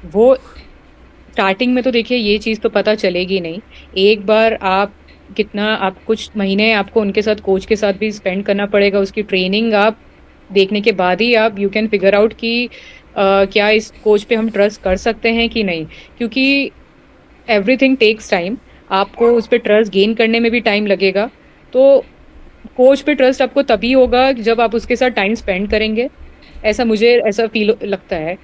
वो स्टार्टिंग में तो देखिए ये चीज़ तो पता चलेगी नहीं। एक बार आप कुछ महीने आपको उनके साथ कोच के साथ भी स्पेंड करना पड़ेगा, उसकी ट्रेनिंग आप देखने के बाद ही आप यू कैन फिगर आउट कि क्या इस कोच पे हम ट्रस्ट कर सकते हैं कि नहीं? क्योंकि एवरीथिंग टेक्स टाइम, आपको उस पे ट्रस्ट गेन करने में भी टाइम लगेगा। तो कोच पे ट्रस्ट आपको तभी होगा जब आप उसके साथ टाइम स्पेंड करेंगे। ऐसा फ़ील लगता है।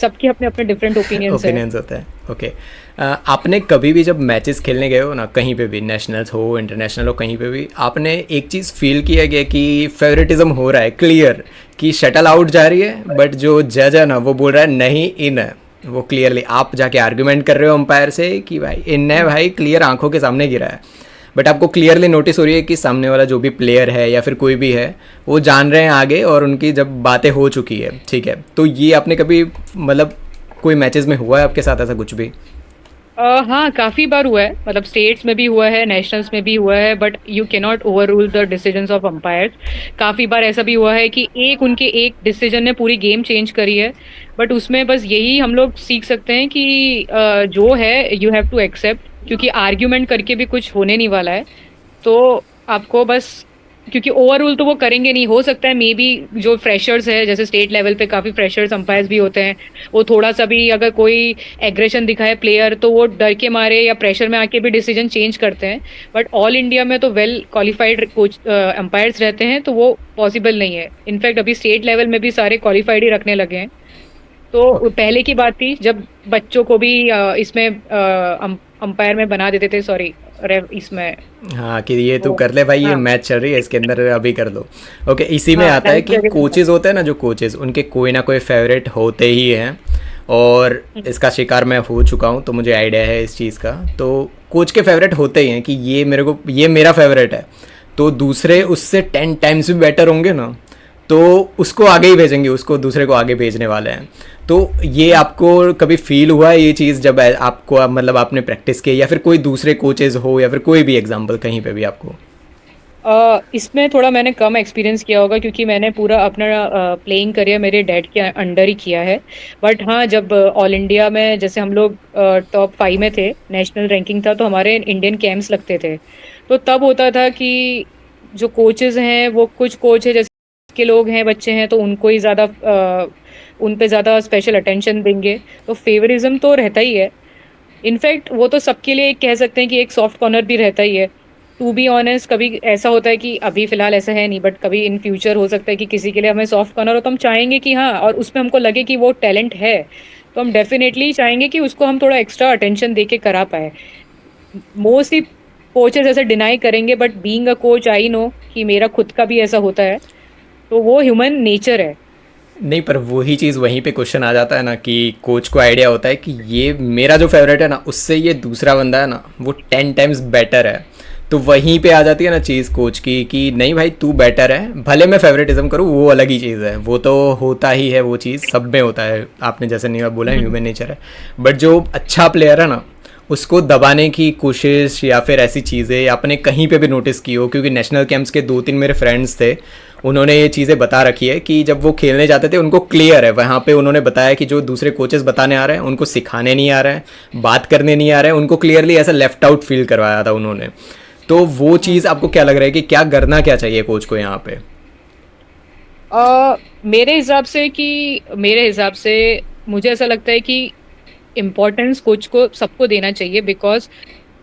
सबके अपने-अपने डिफरेंट ओपिनियंस हैं। ओपिनियंस होता है। ओके, आपने कभी भी जब मैचेस खेलने गए हो ना, कहीं पे भी, नेशनल्स हो, इंटरनेशनल हो, कहीं पे भी, आपने एक चीज़ फील किया गया कि फेवरेटिज्म हो रहा है क्लियर, कि शटल आउट जा रही है बट जो जज है ना वो बोल रहा है नहीं इन है, वो क्लियरली आप जाके आर्ग्यूमेंट कर रहे हो अंपायर से कि भाई इन है, भाई क्लियर आंखों के सामने गिरा है, बट आपको क्लियरली नोटिस हो रही है कि सामने वाला जो भी प्लेयर है या फिर कोई भी है वो जान रहे हैं आगे, और उनकी जब बातें हो चुकी है, ठीक है। तो ये आपने कभी मतलब कोई मैचेस में हुआ है आपके साथ ऐसा कुछ भी? हाँ, काफ़ी बार हुआ है, मतलब स्टेट्स में भी हुआ है, नेशनल्स में भी हुआ है, but you can not overrule the decisions of umpires. काफ़ी बार ऐसा भी हुआ है कि उनके एक डिसीजन ने पूरी गेम चेंज करी है, बट उसमें बस यही हम लोग सीख सकते हैं कि जो है यू हैव टू एक्सेप्ट, क्योंकि आर्ग्यूमेंट करके भी कुछ होने नहीं वाला है। तो आपको बस क्योंकि ओवररूल तो वो करेंगे नहीं। हो सकता है मे बी जो फ्रेशर्स है, जैसे स्टेट लेवल पे काफी फ्रेशर्स अंपायर्स भी होते हैं, वो थोड़ा सा भी अगर कोई एग्रेशन दिखाए प्लेयर तो वो डर के मारे या प्रेशर में आके भी डिसीजन चेंज करते हैं। बट ऑल इंडिया में तो वेल क्वालिफाइड कोच अंपायर्स रहते हैं, तो वो पॉसिबल नहीं है। इनफैक्ट अभी स्टेट लेवल में भी सारे क्वालिफाइड ही रखने लगे हैं। तो पहले की बात थी जब बच्चों को भी इसमें अंपायर में बना देते थे, सॉरी इसमें हाँ, कि ये तू वो। कर ले भाई, ये हाँ मैच चल रही है इसके अंदर अभी कर दो। ओके, इसी में हाँ, आता है लाइव कि जगह पे था। कोचेज़ होते हैं ना, जो कोचेज़ उनके कोई ना कोई फेवरेट होते ही हैं। और इसका शिकार मैं हो चुका हूँ, तो मुझे आइडिया है इस चीज़ का। तो कोच के फेवरेट होते ही हैं कि ये मेरा फेवरेट है, तो दूसरे उससे 10 टाइम्स भी बेटर होंगे ना, तो उसको आगे ही भेजेंगे, उसको दूसरे को आगे भेजने वाले हैं। तो ये आपको कभी फील हुआ है ये चीज़, जब आपको मतलब आपने प्रैक्टिस की, या फिर कोई दूसरे कोचेज़ हो, या फिर कोई भी एग्जांपल कहीं पे भी आपको? इसमें थोड़ा मैंने कम एक्सपीरियंस किया होगा, क्योंकि मैंने पूरा अपना प्लेइंग करियर मेरे डैड के अंडर ही किया है। बट हाँ, जब ऑल इंडिया में जैसे हम लोग टॉप 5 में थे, नेशनल रैंकिंग था, तो हमारे इंडियन कैंप्स लगते थे। तो तब होता था कि जो कोचेज हैं, वो कुछ कोच है जैसे के लोग हैं, बच्चे हैं, तो उनको ही ज़्यादा उन पे ज़्यादा स्पेशल अटेंशन देंगे। तो फेवरिज्म तो रहता ही है। इनफैक्ट वो तो सबके लिए कह सकते हैं कि एक सॉफ्ट कॉर्नर भी रहता ही है। टू बी ऑनेस्ट, कभी ऐसा होता है कि अभी फिलहाल ऐसा है नहीं, बट कभी इन फ्यूचर हो सकता है कि किसी के लिए हमें सॉफ्ट कॉर्नर हो, तो हम चाहेंगे कि हाँ, और उसमें हमको लगे कि वो टैलेंट है, तो हम डेफिनेटली चाहेंगे कि उसको हम थोड़ा एक्स्ट्रा अटेंशन दे के करा पाए। मोस्टली कोचेस ऐसे डिनाई करेंगे, but being a coach I know कि मेरा खुद का भी ऐसा होता है। तो वो ह्यूमन नेचर है। नहीं, पर वही चीज़ वहीं पे क्वेश्चन आ जाता है ना, कि कोच को आइडिया होता है कि ये मेरा जो फेवरेट है ना, उससे ये दूसरा बंदा है ना, वो 10 टाइम्स बेटर है। तो वहीं पे आ जाती है ना चीज़ कोच की, कि नहीं भाई तू बेटर है, भले मैं फेवरेटिज्म करूँ, वो अलग ही चीज़ है, वो तो होता ही है, वो चीज़ सब में होता है। आपने जैसे नहीं बोला, हम्म। ह्यूमन नेचर है। बट जो अच्छा प्लेयर है ना, उसको दबाने की कोशिश, या फिर ऐसी चीज़ें आपने कहीं पे भी नोटिस की हो, क्योंकि नेशनल कैंप्स के 2-3 मेरे फ्रेंड्स थे, उन्होंने ये चीज़ें बता रखी है कि जब वो खेलने जाते थे, उनको क्लियर है वहाँ पे, उन्होंने बताया कि जो दूसरे कोचेस बताने आ रहे हैं उनको सिखाने नहीं आ रहे हैं, बात करने नहीं आ रहे हैं, उनको क्लियरली ऐसा लेफ्ट आउट फील करवाया था उन्होंने। तो वो चीज़ आपको क्या लग रहा है कि क्या करना क्या चाहिए कोच को यहाँ पे? मेरे हिसाब से मुझे ऐसा लगता है कि इम्पोर्टेंस कोच को सबको देना चाहिए, बिकॉज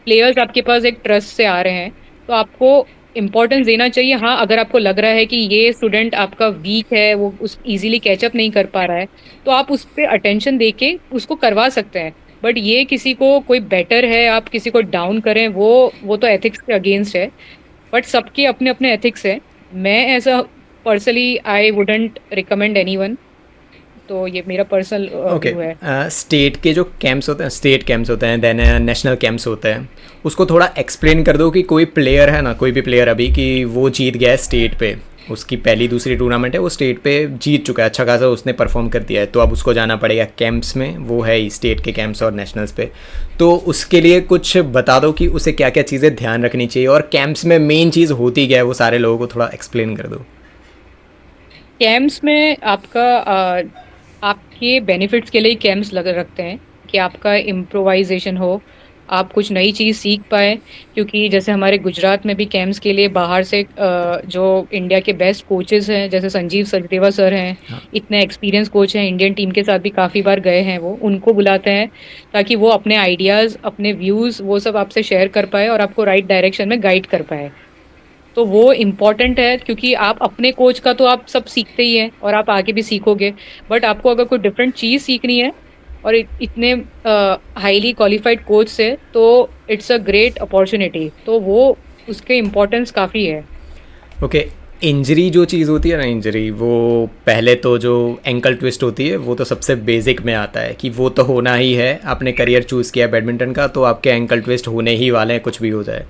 प्लेयर्स आपके पास एक ट्रस्ट से आ रहे हैं, तो आपको इम्पोर्टेंस देना चाहिए। हाँ, अगर आपको लग रहा है कि ये स्टूडेंट आपका वीक है, वो उस इजीली कैचअप नहीं कर पा रहा है, तो आप उस पर अटेंशन दे के उसको करवा सकते हैं। बट ये किसी को कोई बेटर है, आप किसी को डाउन करें, वो तो एथिक्स के अगेंस्ट है। बट सबके अपने अपने एथिक्स है। मैं ऐसा personally I wouldn't recommend anyone. तो ये मेरा पर्सनल ओके, व्यू है। स्टेट के जो कैंप्स होते हैं, स्टेट कैंप्स होते हैं, देन नेशनल कैंप्स होते हैं, उसको थोड़ा एक्सप्लेन कर दो कि कोई प्लेयर है ना, कोई भी प्लेयर अभी कि वो जीत गया है स्टेट पे, उसकी पहली दूसरी टूर्नामेंट है, वो स्टेट पे जीत चुका है, अच्छा खासा उसने परफॉर्म कर दिया है, तो अब उसको जाना पड़ेगा कैंप्स में, वो है ही स्टेट के कैंप्स और नेशनल्स पे। तो उसके लिए कुछ बता दो कि उसे क्या क्या चीज़ें ध्यान रखनी चाहिए, और कैंप्स में मेन चीज़ होती क्या है, वो सारे लोगों को थोड़ा एक्सप्लेन कर दो। कैंप्स में आपके बेनिफिट्स के लिए कैंप्स लग रखते हैं कि आपका इम्प्रोवाइजेशन हो, आप कुछ नई चीज़ सीख पाए। क्योंकि जैसे हमारे गुजरात में भी कैंप्स के लिए बाहर से जो इंडिया के बेस्ट कोचेस हैं, जैसे संजीव सचदेवा सर हैं, हाँ। इतने एक्सपीरियंस कोच हैं, इंडियन टीम के साथ भी काफ़ी बार गए हैं, वो उनको बुलाते हैं ताकि वो अपने आइडियाज़, अपने व्यूज़, वो सब आपसे शेयर कर पाए और आपको राइट डायरेक्शन में गाइड कर पाए। तो वो इम्पोर्टेंट है, क्योंकि आप अपने कोच का तो आप सब सीखते ही हैं और आप आगे भी सीखोगे। बट आपको अगर कोई डिफरेंट चीज़ सीखनी है और इतने हाईली क्वालिफाइड कोच से, तो इट्स अ ग्रेट अपॉर्चुनिटी। तो वो उसके इम्पोर्टेंस काफ़ी है। ओके, इंजरी जो चीज़ होती है ना, इंजरी वो पहले तो जो एंकल ट्विस्ट होती है, वो तो सबसे बेसिक में आता है कि वो तो होना ही है। आपने करियर चूज़ किया बैडमिंटन का, तो आपके एंकल ट्विस्ट होने ही वाले हैं, कुछ भी हो जाए।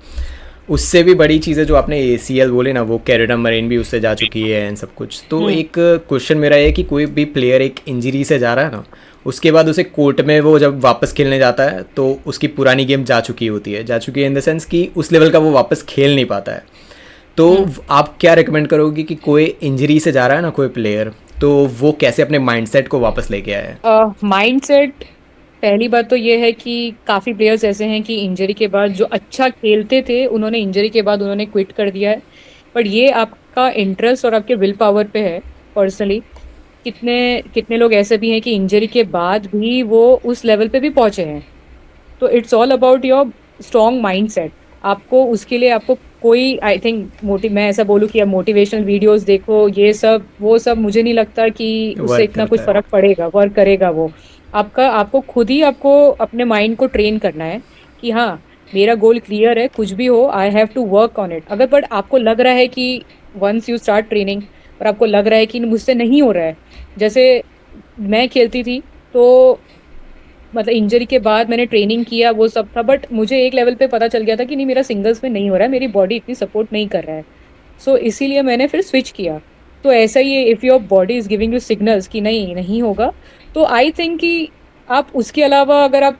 उससे भी बड़ी चीज़ें जो आपने एसीएल बोले ना, वो कैरोना मरीन भी उससे जा चुकी है एंड सब कुछ। तो हम्म। एक क्वेश्चन मेरा ये है कि कोई भी प्लेयर एक इंजरी से जा रहा है ना, उसके बाद उसे कोर्ट में वो जब वापस खेलने जाता है, तो उसकी पुरानी गेम जा चुकी होती है, जा चुकी है इन द सेंस कि उस लेवल का वो वापस खेल नहीं पाता है। तो हम्म। आप क्या रिकमेंड करोगे कि कोई इंजरी से जा रहा है ना कोई प्लेयर, तो वो कैसे अपने माइंडसेट को वापस लेके आए? माइंडसेट, पहली बात तो ये है कि काफ़ी प्लेयर्स ऐसे हैं कि इंजरी के बाद जो अच्छा खेलते थे, उन्होंने इंजरी के बाद उन्होंने क्विट कर दिया है। बट ये आपका इंटरेस्ट और आपके विल पावर पे है पर्सनली। कितने कितने लोग ऐसे भी हैं कि इंजरी के बाद भी वो उस लेवल पे भी पहुंचे हैं। तो it's all about your strong mindset. आपको उसके लिए आपको कोई आई थिंक मोटिव मैं ऐसा बोलूँ कि आप मोटिवेशनल वीडियोस देखो, ये सब वो सब मुझे नहीं लगता कि उससे वर्क इतना कुछ करता है। फर्क पड़ेगा, वर्क करेगा वो। आपका आपको खुद ही आपको अपने माइंड को ट्रेन करना है कि हाँ, मेरा गोल क्लियर है, कुछ भी हो I have to work on it. अगर बट आपको लग रहा है कि वंस यू स्टार्ट ट्रेनिंग और आपको लग रहा है कि मुझसे नहीं हो रहा है, जैसे मैं खेलती थी तो मतलब इंजरी के बाद मैंने ट्रेनिंग किया वो सब था, बट मुझे एक लेवल पे पता चल गया था कि नहीं, मेरा सिंगल्स में नहीं हो रहा है, मेरी बॉडी इतनी सपोर्ट नहीं कर रहा है। सो इसीलिए मैंने फिर स्विच किया। तो ऐसा ही है, if your body is giving you signals कि नहीं नहीं होगा, तो आई थिंक कि आप उसके अलावा अगर आप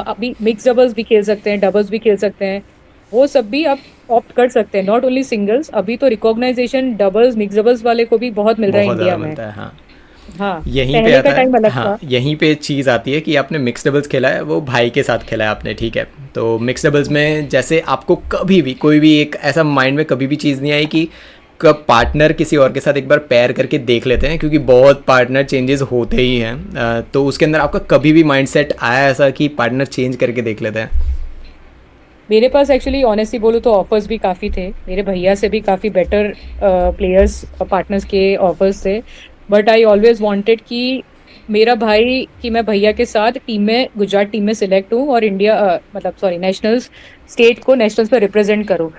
अभी मिक्स डबल्स भी खेल सकते हैं, डबल्स भी खेल सकते हैं, वो सब भी आप ऑप्ट कर सकते हैं, नॉट ओनली सिंगल्स। अभी तो रिकॉग्नाइजेशन डबल्स मिक्स डबल्स वाले को भी बहुत मिल रहा है बहुत ज़्यादा इंडिया में। मिलता है, हाँ। हाँ, यहीं पे पहले का आता है, टाइम अलग था। हाँ, यहीं पे चीज़ आती है कि आपने मिक्स डबल्स खेला है, वो भाई के साथ खेला है आपने, ठीक है। तो मिक्स डबल्स में जैसे आपको कभी भी कोई भी एक ऐसा माइंड में कभी भी चीज़ नहीं आई कि कब पार्टनर किसी और के साथ एक बार पैर करके देख लेते हैं, क्योंकि बहुत पार्टनर चेंजेस होते ही हैं। तो उसके अंदर आपका कभी भी माइंडसेट आया ऐसा कि पार्टनर चेंज करके देख लेते हैं? मेरे पास एक्चुअली ऑनेस्टली बोलो तो ऑफर्स भी काफ़ी थे, मेरे भैया से भी काफ़ी बेटर प्लेयर्स पार्टनर्स के ऑफर्स थे। बट आई ऑलवेज वांटेड कि मेरा भाई, कि मैं भैया के साथ टीम में, गुजरात टीम में सिलेक्ट हूँ और इंडिया मतलब सॉरी नेशनल्स, स्टेट को नेशनल्स पे रिप्रेजेंट करूँ।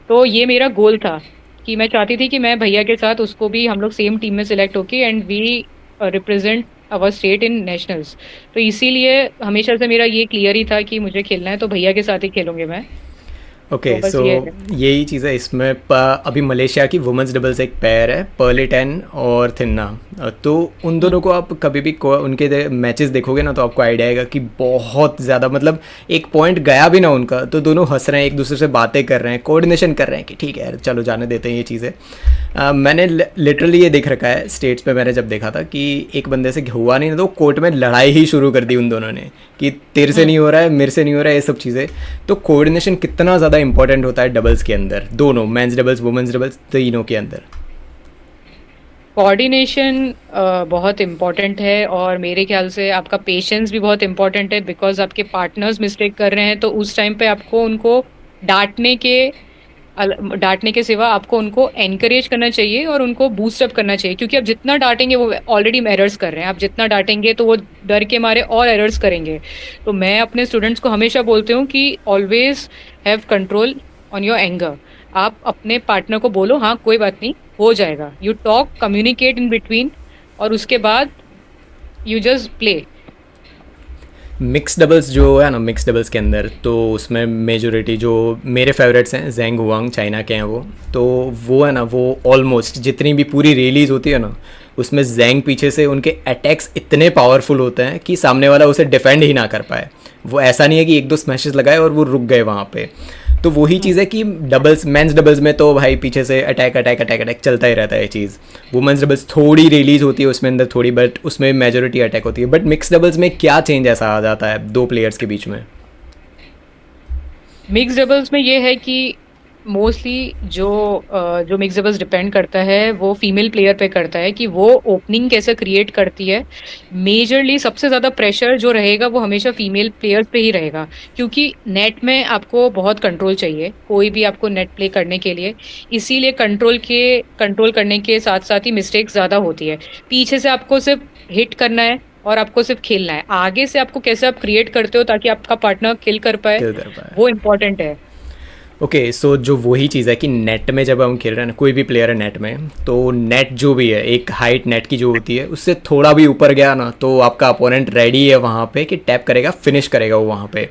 तो ये मेरा गोल था कि मैं चाहती थी कि मैं भैया के साथ उसको भी, हम लोग सेम टीम में सिलेक्ट होके and we represent our state in nationals. तो इसीलिए हमेशा से मेरा ये क्लियर ही था कि मुझे खेलना है तो भैया के साथ ही खेलूंगी मैं। तो ओके, बस सो ये है। यही चीज़ है इसमें। अभी मलेशिया की वुमेंस डबल्स एक पेयर है, पर्लिटन और थिन्ना। तो उन हम्म। दोनों को आप कभी भी उनके मैचेस देखोगे ना, तो आपको आइडिया आएगा कि बहुत ज़्यादा, मतलब एक पॉइंट गया भी ना उनका तो दोनों हंस रहे हैं, एक दूसरे से बातें कर रहे हैं, कोऑर्डिनेशन कर रहे हैं कि ठीक है यार चलो जाने देते हैं ये चीज़ें। मैंने लिटरली ये देख रखा है स्टेट्स पे, मैंने जब देखा था कि एक बंदे से हुआ नहीं ना, तो कोर्ट में लड़ाई ही शुरू कर दी उन दोनों ने कि तेरे से हम्म। नहीं हो रहा है, मेरे से नहीं हो रहा है, ये सब चीज़ें। तो कोऑर्डिनेशन कितना ज़्यादा इंपॉर्टेंट होता है डबल्स के अंदर, दोनों मेंस डबल्स वुमेंस डबल्स तीनों के अंदर। कोऑर्डिनेशन बहुत इम्पोर्टेंट है और मेरे ख्याल से आपका पेशेंस भी बहुत इम्पोर्टेंट है, बिकॉज आपके पार्टनर्स मिस्टेक कर रहे हैं तो उस टाइम पे आपको उनको डांटने के डांटने के सिवा आपको उनको एनकरेज करना चाहिए और उनको बूस्ट अप करना चाहिए, क्योंकि आप जितना डांटेंगे वो ऑलरेडी एरर्स कर रहे हैं, आप जितना डांटेंगे तो वो डर के मारे और एरर्स करेंगे। तो मैं अपने स्टूडेंट्स को हमेशा बोलती हूँ कि always have control on your anger. आप अपने पार्टनर को बोलो हाँ कोई बात नहीं, हो जाएगा, you talk communicate in between, और उसके बाद you just play. Mix doubles जो है ना, मिक्स डबल्स के अंदर तो उसमें मेजोरिटी जो मेरे फेवरेट्स हैं, जेंग हुआंग चाइना के हैं वो। तो वो है ना, वो ऑलमोस्ट जितनी भी पूरी रिलीज होती है ना, उसमें जेंग पीछे से उनके अटैक्स इतने पावरफुल होते हैं कि सामने वाला उसे डिफेंड ही ना कर पाए। वो ऐसा नहीं है कि एक दो स्मैशेस लगाए और वो रुक गए वहाँ पे। तो वही चीज़ है कि डबल्स, मेंस डबल्स में तो भाई पीछे से अटैक अटैक अटैक अटैक चलता ही रहता है ये चीज़। वुमेंस डबल्स थोड़ी रिलीज होती है उसमें अंदर थोड़ी, बट उसमें मेजोरिटी अटैक होती है। बट मिक्स डबल्स में क्या चेंज ऐसा आ जाता है दो प्लेयर्स के बीच में? मिक्स डबल्स में ये है कि मोस्टली जो मिक्स डबल्स डिपेंड करता है वो फीमेल प्लेयर पे करता है कि वो ओपनिंग कैसे क्रिएट करती है। मेजरली सबसे ज़्यादा प्रेशर जो रहेगा वो हमेशा फीमेल प्लेयर्स पे ही रहेगा, क्योंकि नेट में आपको बहुत कंट्रोल चाहिए कोई भी आपको नेट प्ले करने के लिए। इसीलिए कंट्रोल करने के साथ साथ ही मिस्टेक्स ज़्यादा होती है। पीछे से आपको सिर्फ हिट करना है और आपको सिर्फ खेलना है, आगे से आपको कैसे आप क्रिएट करते हो ताकि आपका पार्टनर किल कर पाए, किल कर पाए। वो इम्पोर्टेंट है। ओके, सो जो वही चीज़ है कि नेट में जब हम खेल रहे हैं ना, कोई भी प्लेयर है नेट में, तो नेट जो भी है, एक हाइट नेट की जो होती है उससे थोड़ा भी ऊपर गया ना, तो आपका अपोनेंट रेडी है वहाँ पे कि टैप करेगा, फिनिश करेगा वो वहाँ पे।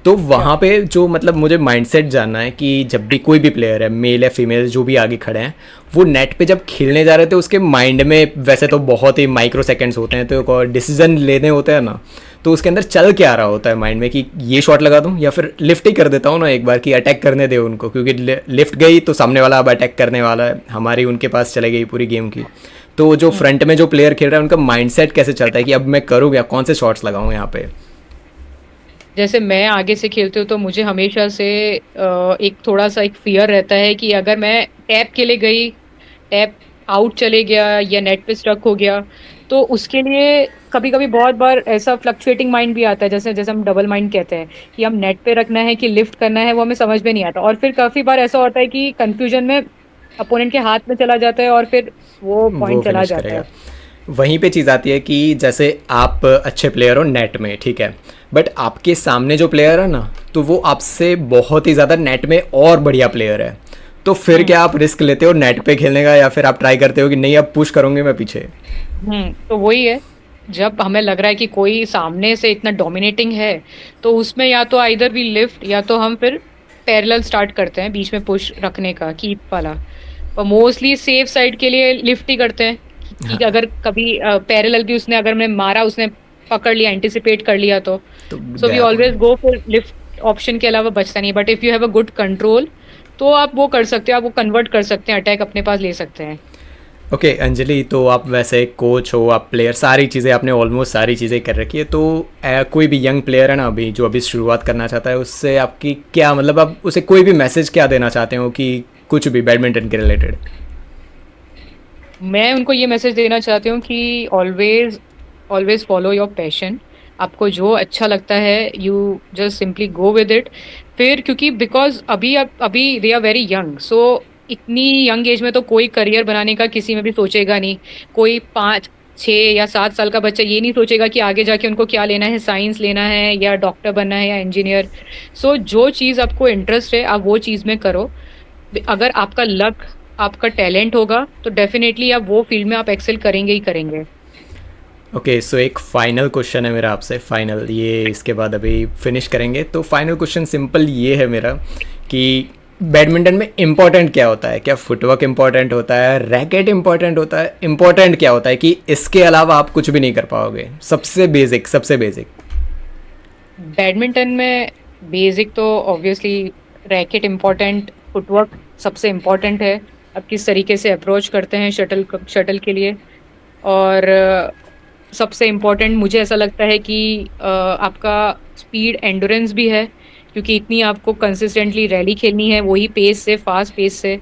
तो वहाँ पे जो, मतलब मुझे माइंडसेट जानना है कि जब भी कोई भी प्लेयर है, मेल या फीमेल जो भी आगे खड़े हैं, वो नेट पे जब खेलने जा रहे थे उसके माइंड में वैसे तो बहुत ही माइक्रो सेकेंड्स होते हैं, तो डिसीजन लेने होते हैं ना, तो उसके अंदर चल के आ रहा होता है माइंड में कि ये शॉट लगा दूं या फिर लिफ्ट ही कर देता हूँ ना एक बार, कि अटैक करने दे उनको, क्योंकि लिफ्ट गई तो सामने वाला अब अटैक करने वाला है, हमारी उनके पास चले गई पूरी गेम की। तो जो फ्रंट में जो प्लेयर खेल रहा है उनका माइंडसेट कैसे चलता है कि अब मैं करूँ या कौन से शॉट्स लगाऊं यहाँ पे? जैसे मैं आगे से खेलती हूँ तो मुझे हमेशा से एक थोड़ा-सा एक फ़ियर रहता है कि अगर मैं टैप के लिए गई, टैप आउट चले गया या नेट पे स्ट्रक हो गया, तो उसके लिए कभी-कभी बहुत बार ऐसा फ्लक्चुएटिंग माइंड भी आता है, जैसे जैसे हम डबल माइंड कहते हैं, कि हम नेट पे रखना है कि लिफ्ट करना है, वो हमें समझ में नहीं आता और फिर काफ़ी बार ऐसा होता है कि कन्फ्यूजन में अपोनेंट के हाथ में चला जाता है और फिर वो वो पॉइंट चला फिनिश जाता है। करेगा। वहीं पे चीज़ आती है कि जैसे आप अच्छे प्लेयर हो नेट में, ठीक है, बट आपके सामने जो प्लेयर है ना, तो वो आपसे बहुत ही ज़्यादा नेट में और बढ़िया प्लेयर है, तो फिर हुँ। क्या आप रिस्क लेते हो नेट पे खेलने का, या फिर आप ट्राई करते हो कि नहीं अब पुश करूंगी मैं पीछे? तो वही है, जब हमें लग रहा है कि कोई सामने से इतना डोमिनेटिंग है, तो उसमें या तो आइदर वी लिफ्ट या तो हम फिर पैरेलल स्टार्ट करते हैं, बीच में पुश रखने का, कीप वाला। और मोस्टली सेफ साइड के लिए लिफ्ट ही करते हैं कि हाँ, अगर कभी पैरेलल भी उसने अगर मैं मारा, उसने पकड़ लिया, एंटिसिपेट कर लिया तो। तो सो वी गया always point. Go for lift option के अलावा बचता नहीं है, but if you have a good control, तो आप वो कर सकते हो, आप वो कन्वर्ट कर सकते हैं, अटैक अपने पास ले सकते हैं। ओके अंजलि, तो आप वैसे कोच हो, आप प्लेयर, सारी चीज़ें आपने ऑलमोस्ट सारी चीज़ें कर रखी है, तो कोई भी यंग प्लेयर है ना अभी जो अभी शुरुआत करना चाहता है, उससे आपकी क्या मतलब, आप उसे कोई भी मैसेज क्या देना चाहते हो कि कुछ भी बैडमिंटन के रिलेटेड? मैं उनको ये मैसेज देना चाहती हूँ कि always always follow your passion. आपको जो अच्छा लगता है, you just simply go with it. फिर क्योंकि बिकॉज़ अभी दे आर वेरी यंग, सो इतनी यंग एज में तो कोई करियर बनाने का किसी में भी सोचेगा नहीं। कोई 5, 6 या 7 साल का बच्चा ये नहीं सोचेगा कि आगे जाके उनको क्या लेना है, साइंस लेना है या डॉक्टर बनना है या इंजीनियर। सो जो चीज़ आपको इंटरेस्ट है, आप वो चीज़ में करो। अगर आपका लक, आपका टैलेंट होगा, तो डेफ़िनेटली आप वो फ़ील्ड में आप एक्सेल करेंगे ही करेंगे। ओके, सो एक फाइनल क्वेश्चन है मेरा आपसे, फाइनल, ये इसके बाद अभी फिनिश करेंगे, तो फाइनल क्वेश्चन सिंपल ये है मेरा कि बैडमिंटन में इम्पोर्टेंट क्या होता है? क्या फुटवर्क इम्पोर्टेंट होता है, रैकेट इम्पोर्टेंट होता है, इम्पोर्टेंट क्या होता है कि इसके अलावा आप कुछ भी नहीं कर पाओगे? सबसे बेसिक, सबसे बेसिक। बैडमिंटन में बेसिक तो ऑब्वियसली रैकेट इम्पोर्टेंट, फुटवर्क सबसे इम्पोर्टेंट है। आप किस तरीके से अप्रोच करते हैं शटल के लिए। और सबसे इम्पोर्टेंट मुझे ऐसा लगता है कि आपका स्पीड एंड्योरेंस भी है, क्योंकि इतनी आपको कंसिस्टेंटली रैली खेलनी है, वही पेस से, फास्ट पेस से।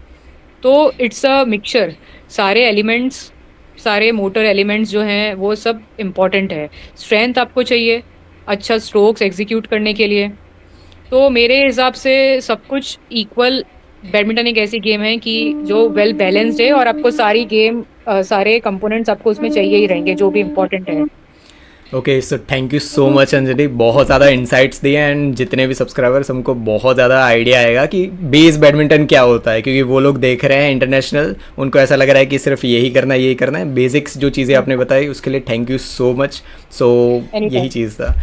तो इट्स अ मिक्सचर, सारे एलिमेंट्स, सारे मोटर एलिमेंट्स जो हैं वो सब इम्पोर्टेंट है। स्ट्रेंथ आपको चाहिए, अच्छा स्ट्रोक्स एग्ज़ीक्यूट करने के लिए। तो मेरे हिसाब से सब कुछ इक्वल। बैडमिंटन एक ऐसी गेम है कि जो वेल बैलेंस्ड है और आपको सारे कंपोनेंट्स आपको उसमें चाहिए ही रहेंगे, जो भी इम्पोर्टेंट है। Okay, so thank you so much Anjali, बहुत ज़्यादा इंसाइट्स दिए, एंड जितने भी सब्सक्राइबर्स, हमको बहुत ज़्यादा आइडिया आएगा कि बेस बैडमिंटन क्या होता है, क्योंकि वो लोग देख रहे हैं इंटरनेशनल, उनको ऐसा लग रहा है कि सिर्फ यही करना है, यही करना है। बेसिक्स जो चीज़ें आपने बताई उसके लिए thank you so much. So any यही टाइम। चीज़ था।